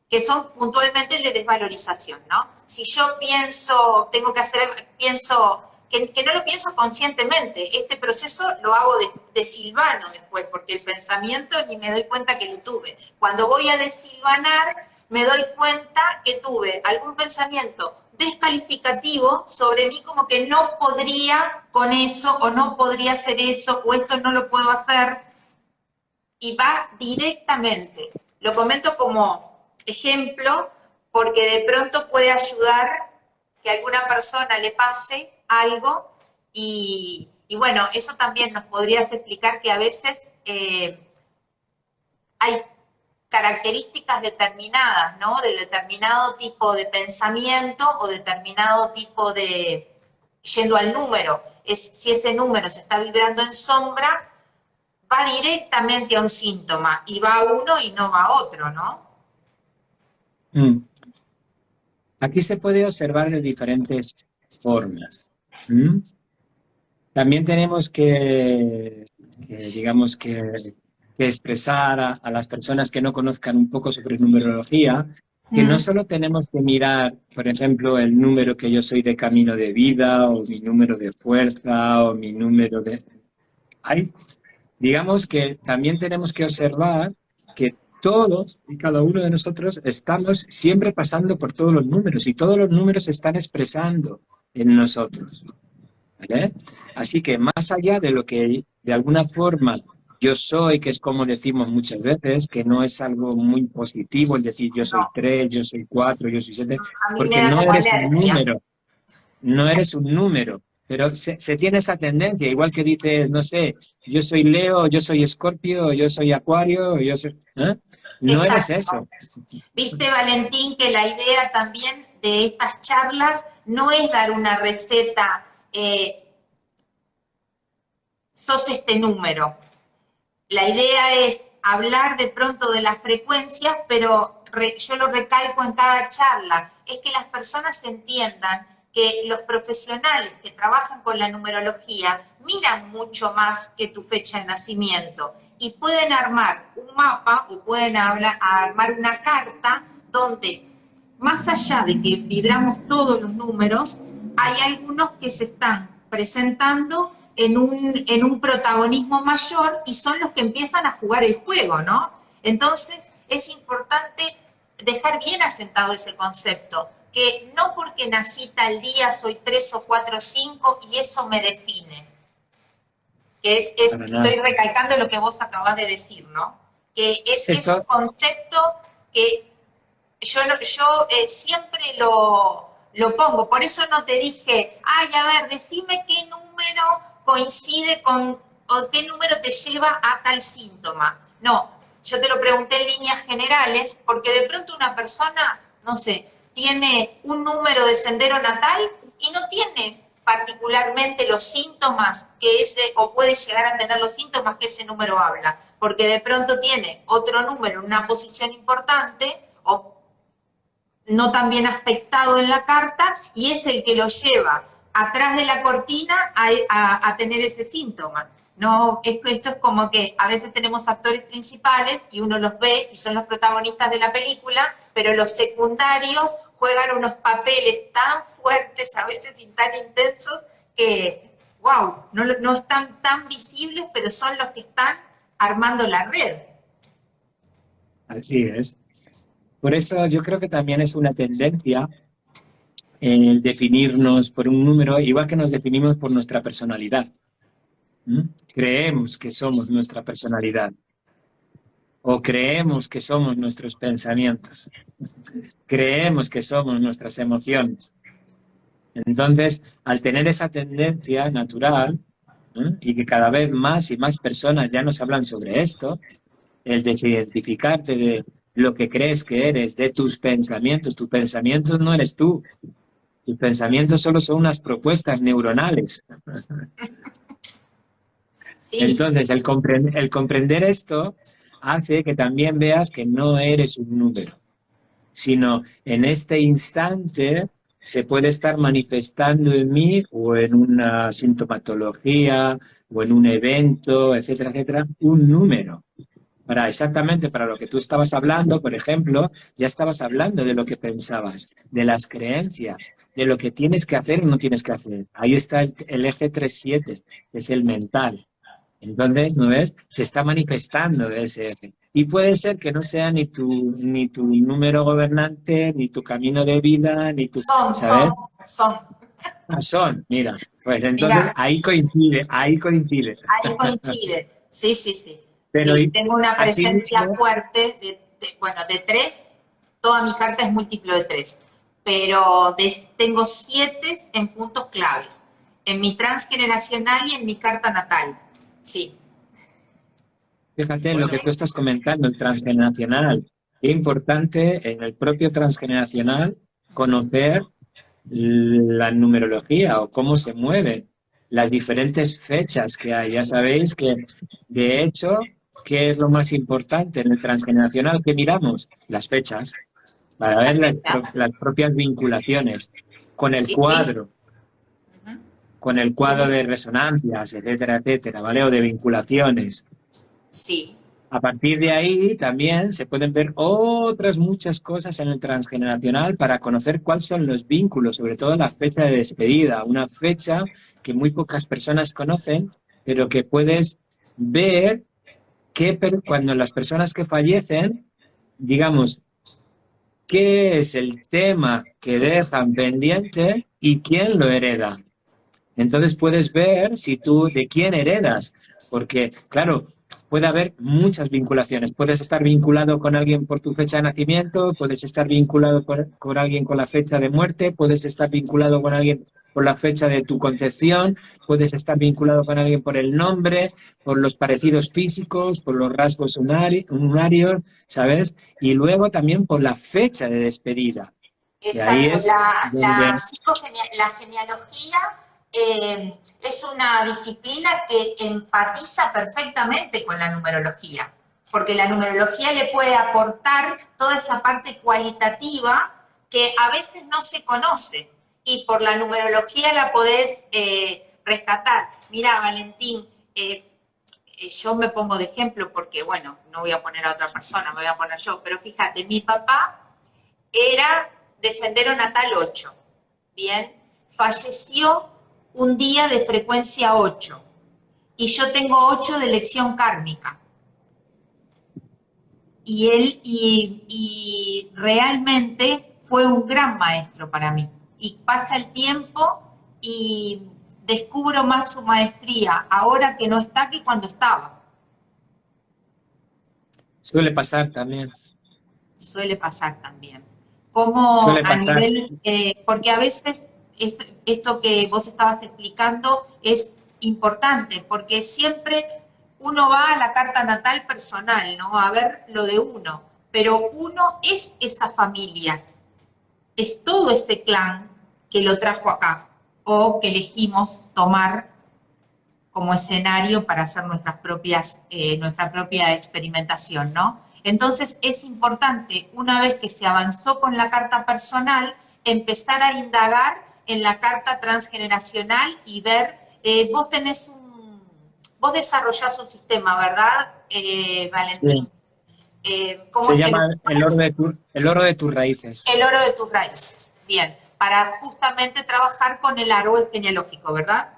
que son puntualmente el de desvalorización, ¿no? Si yo pienso, tengo que hacer, pienso, que no lo pienso conscientemente, este proceso lo hago de silvano después, porque el pensamiento ni me doy cuenta que lo tuve. Cuando voy a desilvanar, me doy cuenta que tuve algún pensamiento descalificativo sobre mí, como que no podría con eso, o no podría hacer eso, o esto no lo puedo hacer, y va directamente. Lo comento como ejemplo porque de pronto puede ayudar que a alguna persona le pase algo y bueno, eso también nos podrías explicar que a veces hay características determinadas, ¿no? De determinado tipo de pensamiento o determinado tipo de, yendo al número, si ese número se está vibrando en sombra, va directamente a un síntoma, y va a uno y no va a otro, ¿no? Mm. Aquí se puede observar de diferentes formas. ¿Mm? También tenemos digamos que expresar a las personas que no conozcan un poco sobre numerología, que no solo tenemos que mirar, por ejemplo, el número que yo soy de camino de vida, o mi número de fuerza, o mi número de... Digamos que también tenemos que observar que todos y cada uno de nosotros estamos siempre pasando por todos los números, y todos los números se están expresando en nosotros. ¿Vale? Así que más allá de lo que de alguna forma yo soy, que es como decimos muchas veces, que no es algo muy positivo el decir yo soy 3, yo soy 4, yo soy 7, A mí me porque da no como eres un alergia. número, no eres un número, pero se tiene esa tendencia, igual que dices, no sé, yo soy Leo, yo soy Escorpio, yo soy Acuario, yo soy... ¿eh? No eres Exacto. eso. Viste, Valentín, que la idea también de estas charlas no es dar una receta, sos este número. La idea es hablar de pronto de las frecuencias, pero yo lo recalco en cada charla, es que las personas entiendan que los profesionales que trabajan con la numerología miran mucho más que tu fecha de nacimiento, y pueden armar un mapa o pueden armar una carta donde, más allá de que vibramos todos los números, hay algunos que se están presentando en un protagonismo mayor, y son los que empiezan a jugar el juego, ¿no? Entonces es importante dejar bien asentado ese concepto, que no porque nací tal día soy 3 o 4 o 5 y eso me define. Que Para estoy nada. recalcando lo que vos acabás de decir, ¿no? Que es un Eso, concepto que yo siempre lo pongo. Por eso no te dije, ay, a ver, decime qué número coincide con, o qué número te lleva a tal síntoma. No, yo te lo pregunté en líneas generales, porque de pronto una persona, no sé, tiene un número de sendero natal y no tiene particularmente los síntomas que ese, o puede llegar a tener los síntomas que ese número habla, porque de pronto tiene otro número en una posición importante o no tan bien aspectado en la carta, y es el que lo lleva atrás de la cortina a tener ese síntoma. No, esto es como que a veces tenemos actores principales y uno los ve y son los protagonistas de la película, pero los secundarios juegan unos papeles tan fuertes, a veces y tan intensos, que, wow, no están tan visibles, pero son los que están armando la red. así es. Por eso yo creo que también es una tendencia el definirnos por un número, igual que nos definimos por nuestra personalidad. ¿Mm? Creemos que somos nuestra personalidad, o creemos que somos nuestros pensamientos, creemos que somos nuestras emociones. Entonces, al tener esa tendencia natural, y que cada vez más y más personas ya nos hablan sobre esto, el desidentificarte de lo que crees que eres, de tus pensamientos no eres tú. Tus pensamientos solo son unas propuestas neuronales. Sí, Entonces, el comprender esto hace que también veas que no eres un número, sino en este instante se puede estar manifestando en mí, o en una sintomatología, o en un evento, etcétera, etcétera, un número. Exactamente para lo que tú estabas hablando, por ejemplo, ya estabas hablando de lo que pensabas, de las creencias, de lo que tienes que hacer o no tienes que hacer. Ahí está el eje 37, que es el mental. Entonces, ¿no ves? Se está manifestando ese eje. Y puede ser que no sea ni tu número gobernante, ni tu camino de vida, ni tu, son, son, ¿sabes? son. Son, mira, pues entonces Mira, ahí coincide, ahí coincide. ahí coincide. Sí, sí, sí. Pero Sí, tengo una así presencia mismo, fuerte bueno, de 3. Toda mi carta es múltiplo de 3, pero tengo 7 en puntos claves, en mi transgeneracional y en mi carta natal. Sí. Fíjate en lo que tú estás comentando, el transgeneracional. Qué importante en el propio transgeneracional conocer la numerología o cómo se mueven las diferentes fechas que hay. Ya sabéis que, de hecho, ¿qué es lo más importante en el transgeneracional? ¿Qué miramos? Las fechas, para Las ver fechas. las propias vinculaciones con el Sí, sí. cuadro, Ujú. con el cuadro Sí, de resonancias, etcétera, ¿vale? O de vinculaciones. sí. A partir de ahí también se pueden ver otras muchas cosas en el transgeneracional para conocer cuáles son los vínculos, sobre todo la fecha de despedida, una fecha que muy pocas personas conocen, pero que puedes ver cuando las personas que fallecen, digamos, qué es el tema que dejan pendiente y quién lo hereda. Entonces puedes ver si tú de quién heredas, porque claro, puede haber muchas vinculaciones. Puedes estar vinculado con alguien por tu fecha de nacimiento, puedes estar vinculado con alguien con la fecha de muerte, puedes estar vinculado con alguien por la fecha de tu concepción, puedes estar vinculado con alguien por el nombre, por los parecidos físicos, por los rasgos unarios, ¿sabes? Y luego también por la fecha de despedida, que ahí Exacto. es donde... La genealogía es una disciplina que empatiza perfectamente con la numerología, porque la numerología le puede aportar toda esa parte cualitativa que a veces no se conoce y por la numerología la podés rescatar. Mira, Valentín, yo me pongo de ejemplo porque, bueno, no voy a poner a otra persona, me voy a poner yo, pero fíjate, mi papá era de Sendero Natal 8, bien, falleció un día de frecuencia 8 y yo tengo 8 de lección kármica. Y él y realmente fue un gran maestro para mí. Y pasa el tiempo y descubro más su maestría ahora que no está que cuando estaba. Suele pasar también. Suele pasar también. Como Suele a pasar. nivel, porque a veces esto que vos estabas explicando es importante, porque siempre uno va a la carta natal personal, ¿no? A ver lo de uno, pero uno es esa familia, es todo ese clan que lo trajo acá o que elegimos tomar como escenario para hacer nuestra propia experimentación, ¿no? Entonces es importante, una vez que se avanzó con la carta personal, empezar a indagar en la carta transgeneracional y ver, vos desarrollás un sistema, ¿verdad, Valentín? Sí. ¿Cómo Se es que lo llama el oro de tus raíces. el oro de tus raíces? Bien, para justamente trabajar con el árbol genealógico, ¿verdad?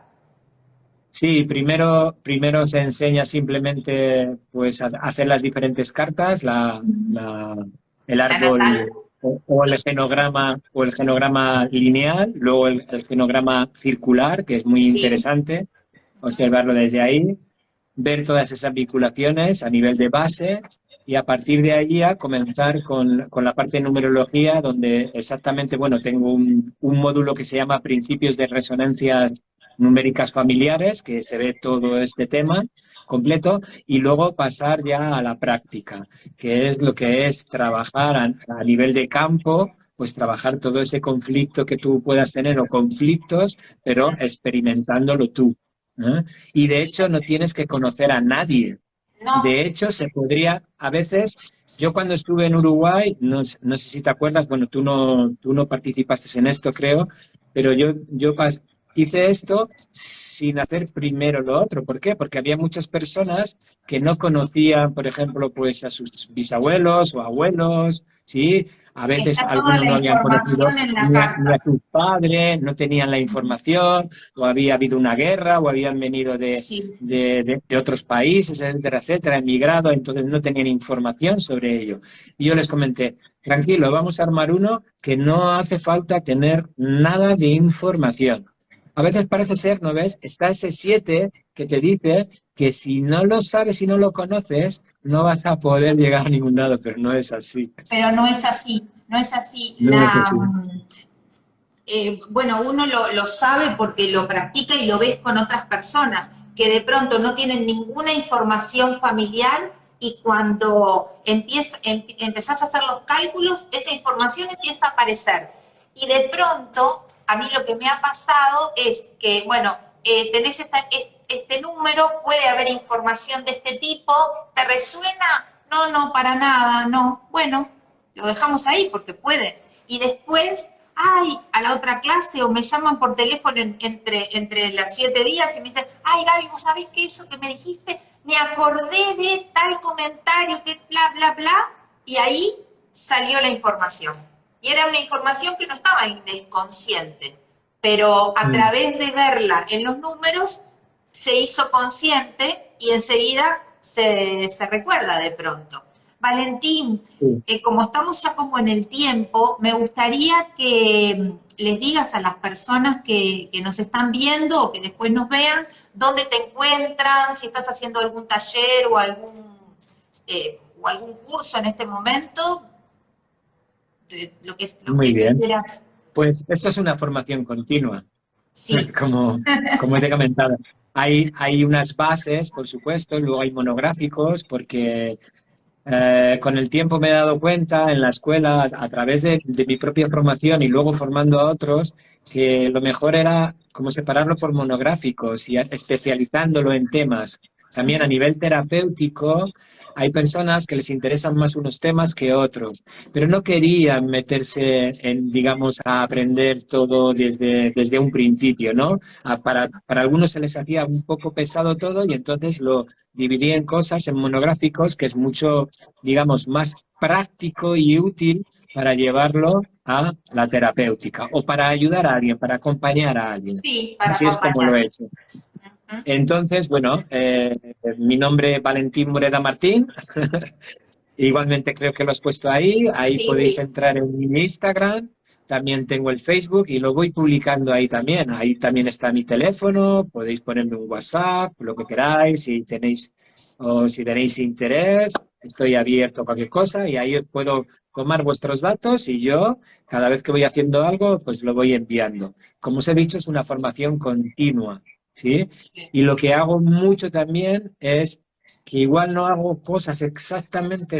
Sí, primero se enseña simplemente pues a hacer las diferentes cartas, el La natal. árbol o el genograma lineal, luego el genograma circular, que es muy Sí. interesante observarlo desde ahí, ver todas esas vinculaciones a nivel de base y a partir de allí a comenzar con la parte de numerología, donde exactamente, bueno, tengo un módulo que se llama Principios de Resonancias Numéricas Familiares, que se ve todo este tema completo, y luego pasar ya a la práctica, que es lo que es trabajar a nivel de campo, pues trabajar todo ese conflicto que tú puedas tener o conflictos, pero experimentándolo tú. ¿Eh? Y de hecho no tienes que conocer a nadie. No, De hecho, se podría, a veces, yo cuando estuve en Uruguay, no sé si te acuerdas, bueno, tú no participaste en esto, creo, pero hice esto sin hacer primero lo otro. ¿Por qué? Porque había muchas personas que no conocían, por ejemplo, pues a sus bisabuelos o abuelos, ¿sí? A veces está toda algunos la no habían conocido información en la ni a carta. sus padres, no tenían la información, o había habido una guerra, o habían venido Sí. de otros países, etcétera, etcétera, emigrado, entonces no tenían información sobre ello. Y yo les comenté, tranquilo, vamos a armar uno que no hace falta tener nada de información. A veces parece ser, ¿no ves? Está ese 7 que te dice que si no lo sabes y no lo conoces, no vas a poder llegar a ningún lado, pero no es así. Pero no es así, no es así. No es así. Bueno, uno lo sabe porque lo practica y lo ves con otras personas, que de pronto no tienen ninguna información familiar y cuando empezás a hacer los cálculos, esa información empieza a aparecer. Y de pronto, a mí lo que me ha pasado es que, bueno, tenés este número, puede haber información de este tipo, ¿te resuena? No, no, para nada, no. Bueno, lo dejamos ahí porque puede. Y después, ay, a la otra clase o me llaman por teléfono entre las 7 días y me dicen, ay, Gaby, ¿vos sabés que eso que me dijiste? Me acordé de tal comentario que bla, bla, bla, y ahí salió la información. Y era una información que no estaba en el consciente, pero a través de verla en los números se hizo consciente y enseguida se recuerda de pronto. Valentín, Sí. como estamos ya como en el tiempo, me gustaría que les digas a las personas que nos están viendo o que después nos vean, dónde te encuentran, si estás haciendo algún taller o algún curso en este momento, de lo Muy que tú bien. quieras. Pues esto es una formación continua, Sí, como te he comentado. Hay unas bases, por supuesto, luego hay monográficos, porque con el tiempo me he dado cuenta en la escuela, a través de mi propia formación y luego formando a otros, que lo mejor era como separarlo por monográficos y especializándolo en temas. También a nivel terapéutico, hay personas que les interesan más unos temas que otros, pero no querían meterse en, digamos, a aprender todo desde un principio, ¿no? Para algunos se les hacía un poco pesado todo y entonces lo dividí en cosas, en monográficos, que es mucho, digamos, más práctico y útil para llevarlo a la terapéutica o para ayudar a alguien, para acompañar a alguien. sí, para Así es como lo acompañar. he hecho. Entonces, bueno, mi nombre es Valentín Moreda Martín. Igualmente creo que lo has puesto ahí. Ahí Sí, podéis sí. entrar en mi Instagram. También tengo el Facebook y lo voy publicando ahí también. Ahí también está mi teléfono. Podéis ponerme un WhatsApp, lo que queráis, si tenéis o si tenéis interés. Estoy abierto a cualquier cosa y ahí os puedo tomar vuestros datos y yo, cada vez que voy haciendo algo, pues lo voy enviando. Como os he dicho, es una formación continua, ¿sí? Sí. Y lo que hago mucho también es que igual no hago cosas exactamente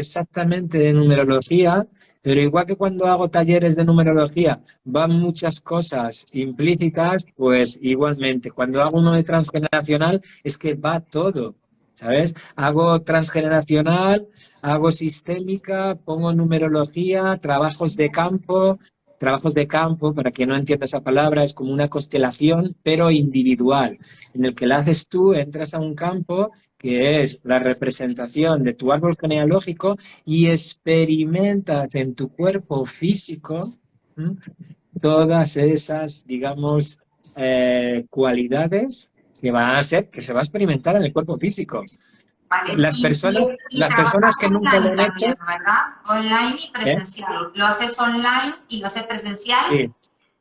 de numerología, pero igual que cuando hago talleres de numerología van muchas cosas implícitas, pues igualmente, cuando hago uno de transgeneracional es que va todo, ¿sabes? Hago transgeneracional, hago sistémica, pongo numerología, trabajos de campo, para quien no entienda esa palabra, es como una constelación, pero individual, en el que la haces tú, entras a un campo que es la representación de tu árbol genealógico y experimentas en tu cuerpo físico, ¿m? Todas esas, digamos, cualidades que van a ser, que se va a experimentar en el cuerpo físico. Valentín, y Las personas trabajás que nunca lo online han también, hecho, ¿verdad? Online y ¿eh? presencial. ¿Lo haces online y lo haces presencial? Sí.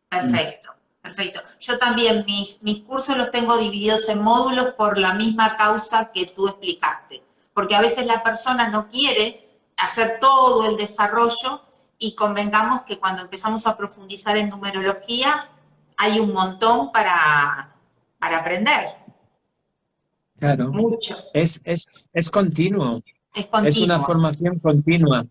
Perfecto, perfecto. Yo también mis cursos los tengo divididos en módulos por la misma causa que tú explicaste, porque a veces la persona no quiere hacer todo el desarrollo y convengamos que cuando empezamos a profundizar en numerología hay un montón para aprender, Claro, mucho, es continuo, es es una continuo, formación continua,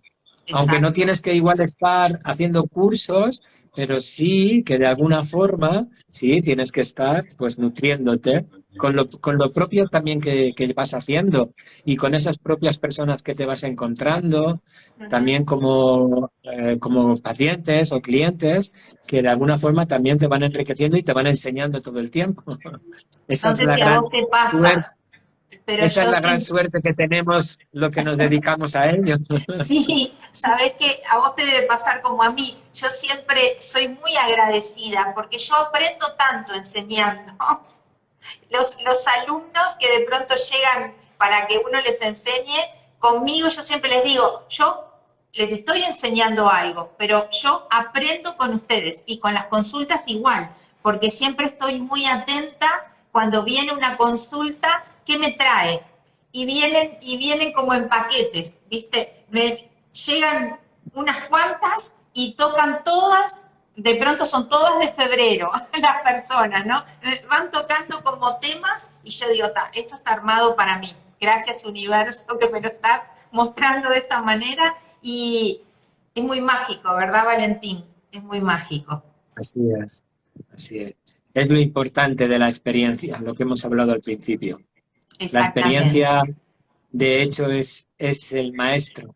aunque no exacto. tienes que igual estar haciendo cursos, pero sí que de alguna forma, sí, tienes que estar pues nutriéndote con lo propio también que vas haciendo y con esas propias personas que te vas encontrando, también como pacientes o clientes que de alguna forma también te van enriqueciendo y te van enseñando todo el tiempo. Esa No es sé la si a gran vos te pasa, suerte. pero Esa es yo la gran siempre, suerte que tenemos lo que nos dedicamos a ello. sí, sabés que a vos te debe pasar como a mí. Yo siempre soy muy agradecida porque yo aprendo tanto enseñando. Los alumnos que de pronto llegan para que uno les enseñe, conmigo yo siempre les digo, yo les estoy enseñando algo, pero yo aprendo con ustedes y con las consultas igual, porque siempre estoy muy atenta cuando viene una consulta, ¿qué me trae? Y vienen como en paquetes, ¿viste? Me llegan unas cuantas y tocan todas de pronto son todas de febrero, las personas, ¿no? Van tocando como temas y yo digo, esto está armado para mí. Gracias, universo, que me lo estás mostrando de esta manera. Y es muy mágico, ¿verdad, Valentín? Es muy mágico. Así es, así es. Es lo importante de la experiencia, lo que hemos hablado al principio. La Exactamente. experiencia, de hecho, es el maestro.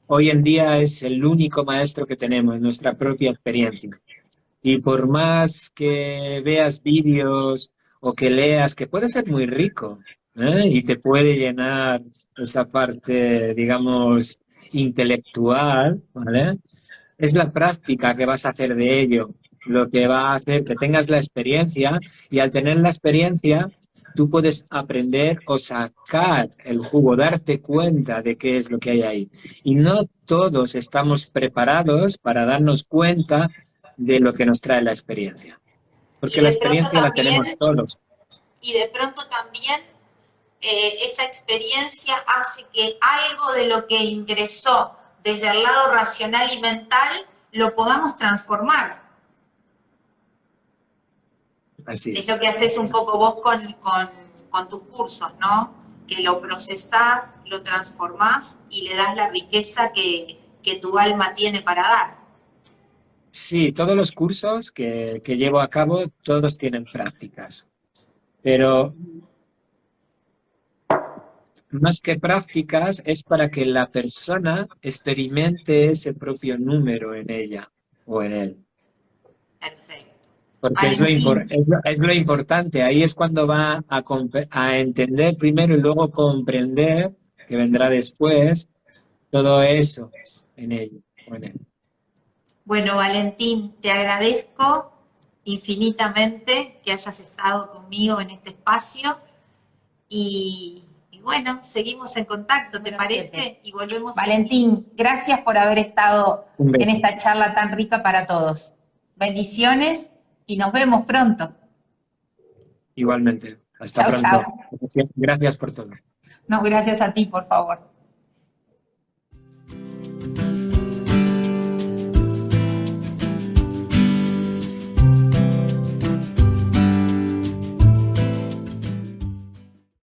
Hoy en día es el único maestro que tenemos, nuestra propia experiencia. Y por más que veas vídeos o que leas, que puede ser muy rico, ¿eh? Y te puede llenar esa parte, digamos, intelectual, ¿vale? Es la práctica que vas a hacer de ello, lo que va a hacer que tengas la experiencia y al tener la experiencia tú puedes aprender o sacar el jugo, darte cuenta de qué es lo que hay ahí. Y no todos estamos preparados para darnos cuenta de lo que nos trae la experiencia, Y porque la de pronto experiencia la tenemos también, todos. y de pronto también esa experiencia hace que algo de lo que ingresó desde el lado racional y mental lo podamos transformar. Así Es lo es. que haces un poco vos con tus cursos, ¿no? Que lo procesás, lo transformás y le das la riqueza que tu alma tiene para dar. Sí, todos los cursos que llevo a cabo, todos tienen prácticas, pero más que prácticas, es para que la persona experimente ese propio número en ella o en él. Perfecto. Porque Valentín, es lo importante. Ahí es cuando va a entender primero y luego comprender, que vendrá después, todo eso en ello o en él. bueno, Valentín, te agradezco infinitamente que hayas estado conmigo en este espacio y bueno, seguimos en contacto, ¿te parece? Y volvemos. Valentín, gracias por haber estado Un en beso. esta charla tan rica para todos. Bendiciones y nos vemos pronto. Igualmente. Hasta Chao, chao. pronto. Gracias por todo. No, gracias a ti, por favor.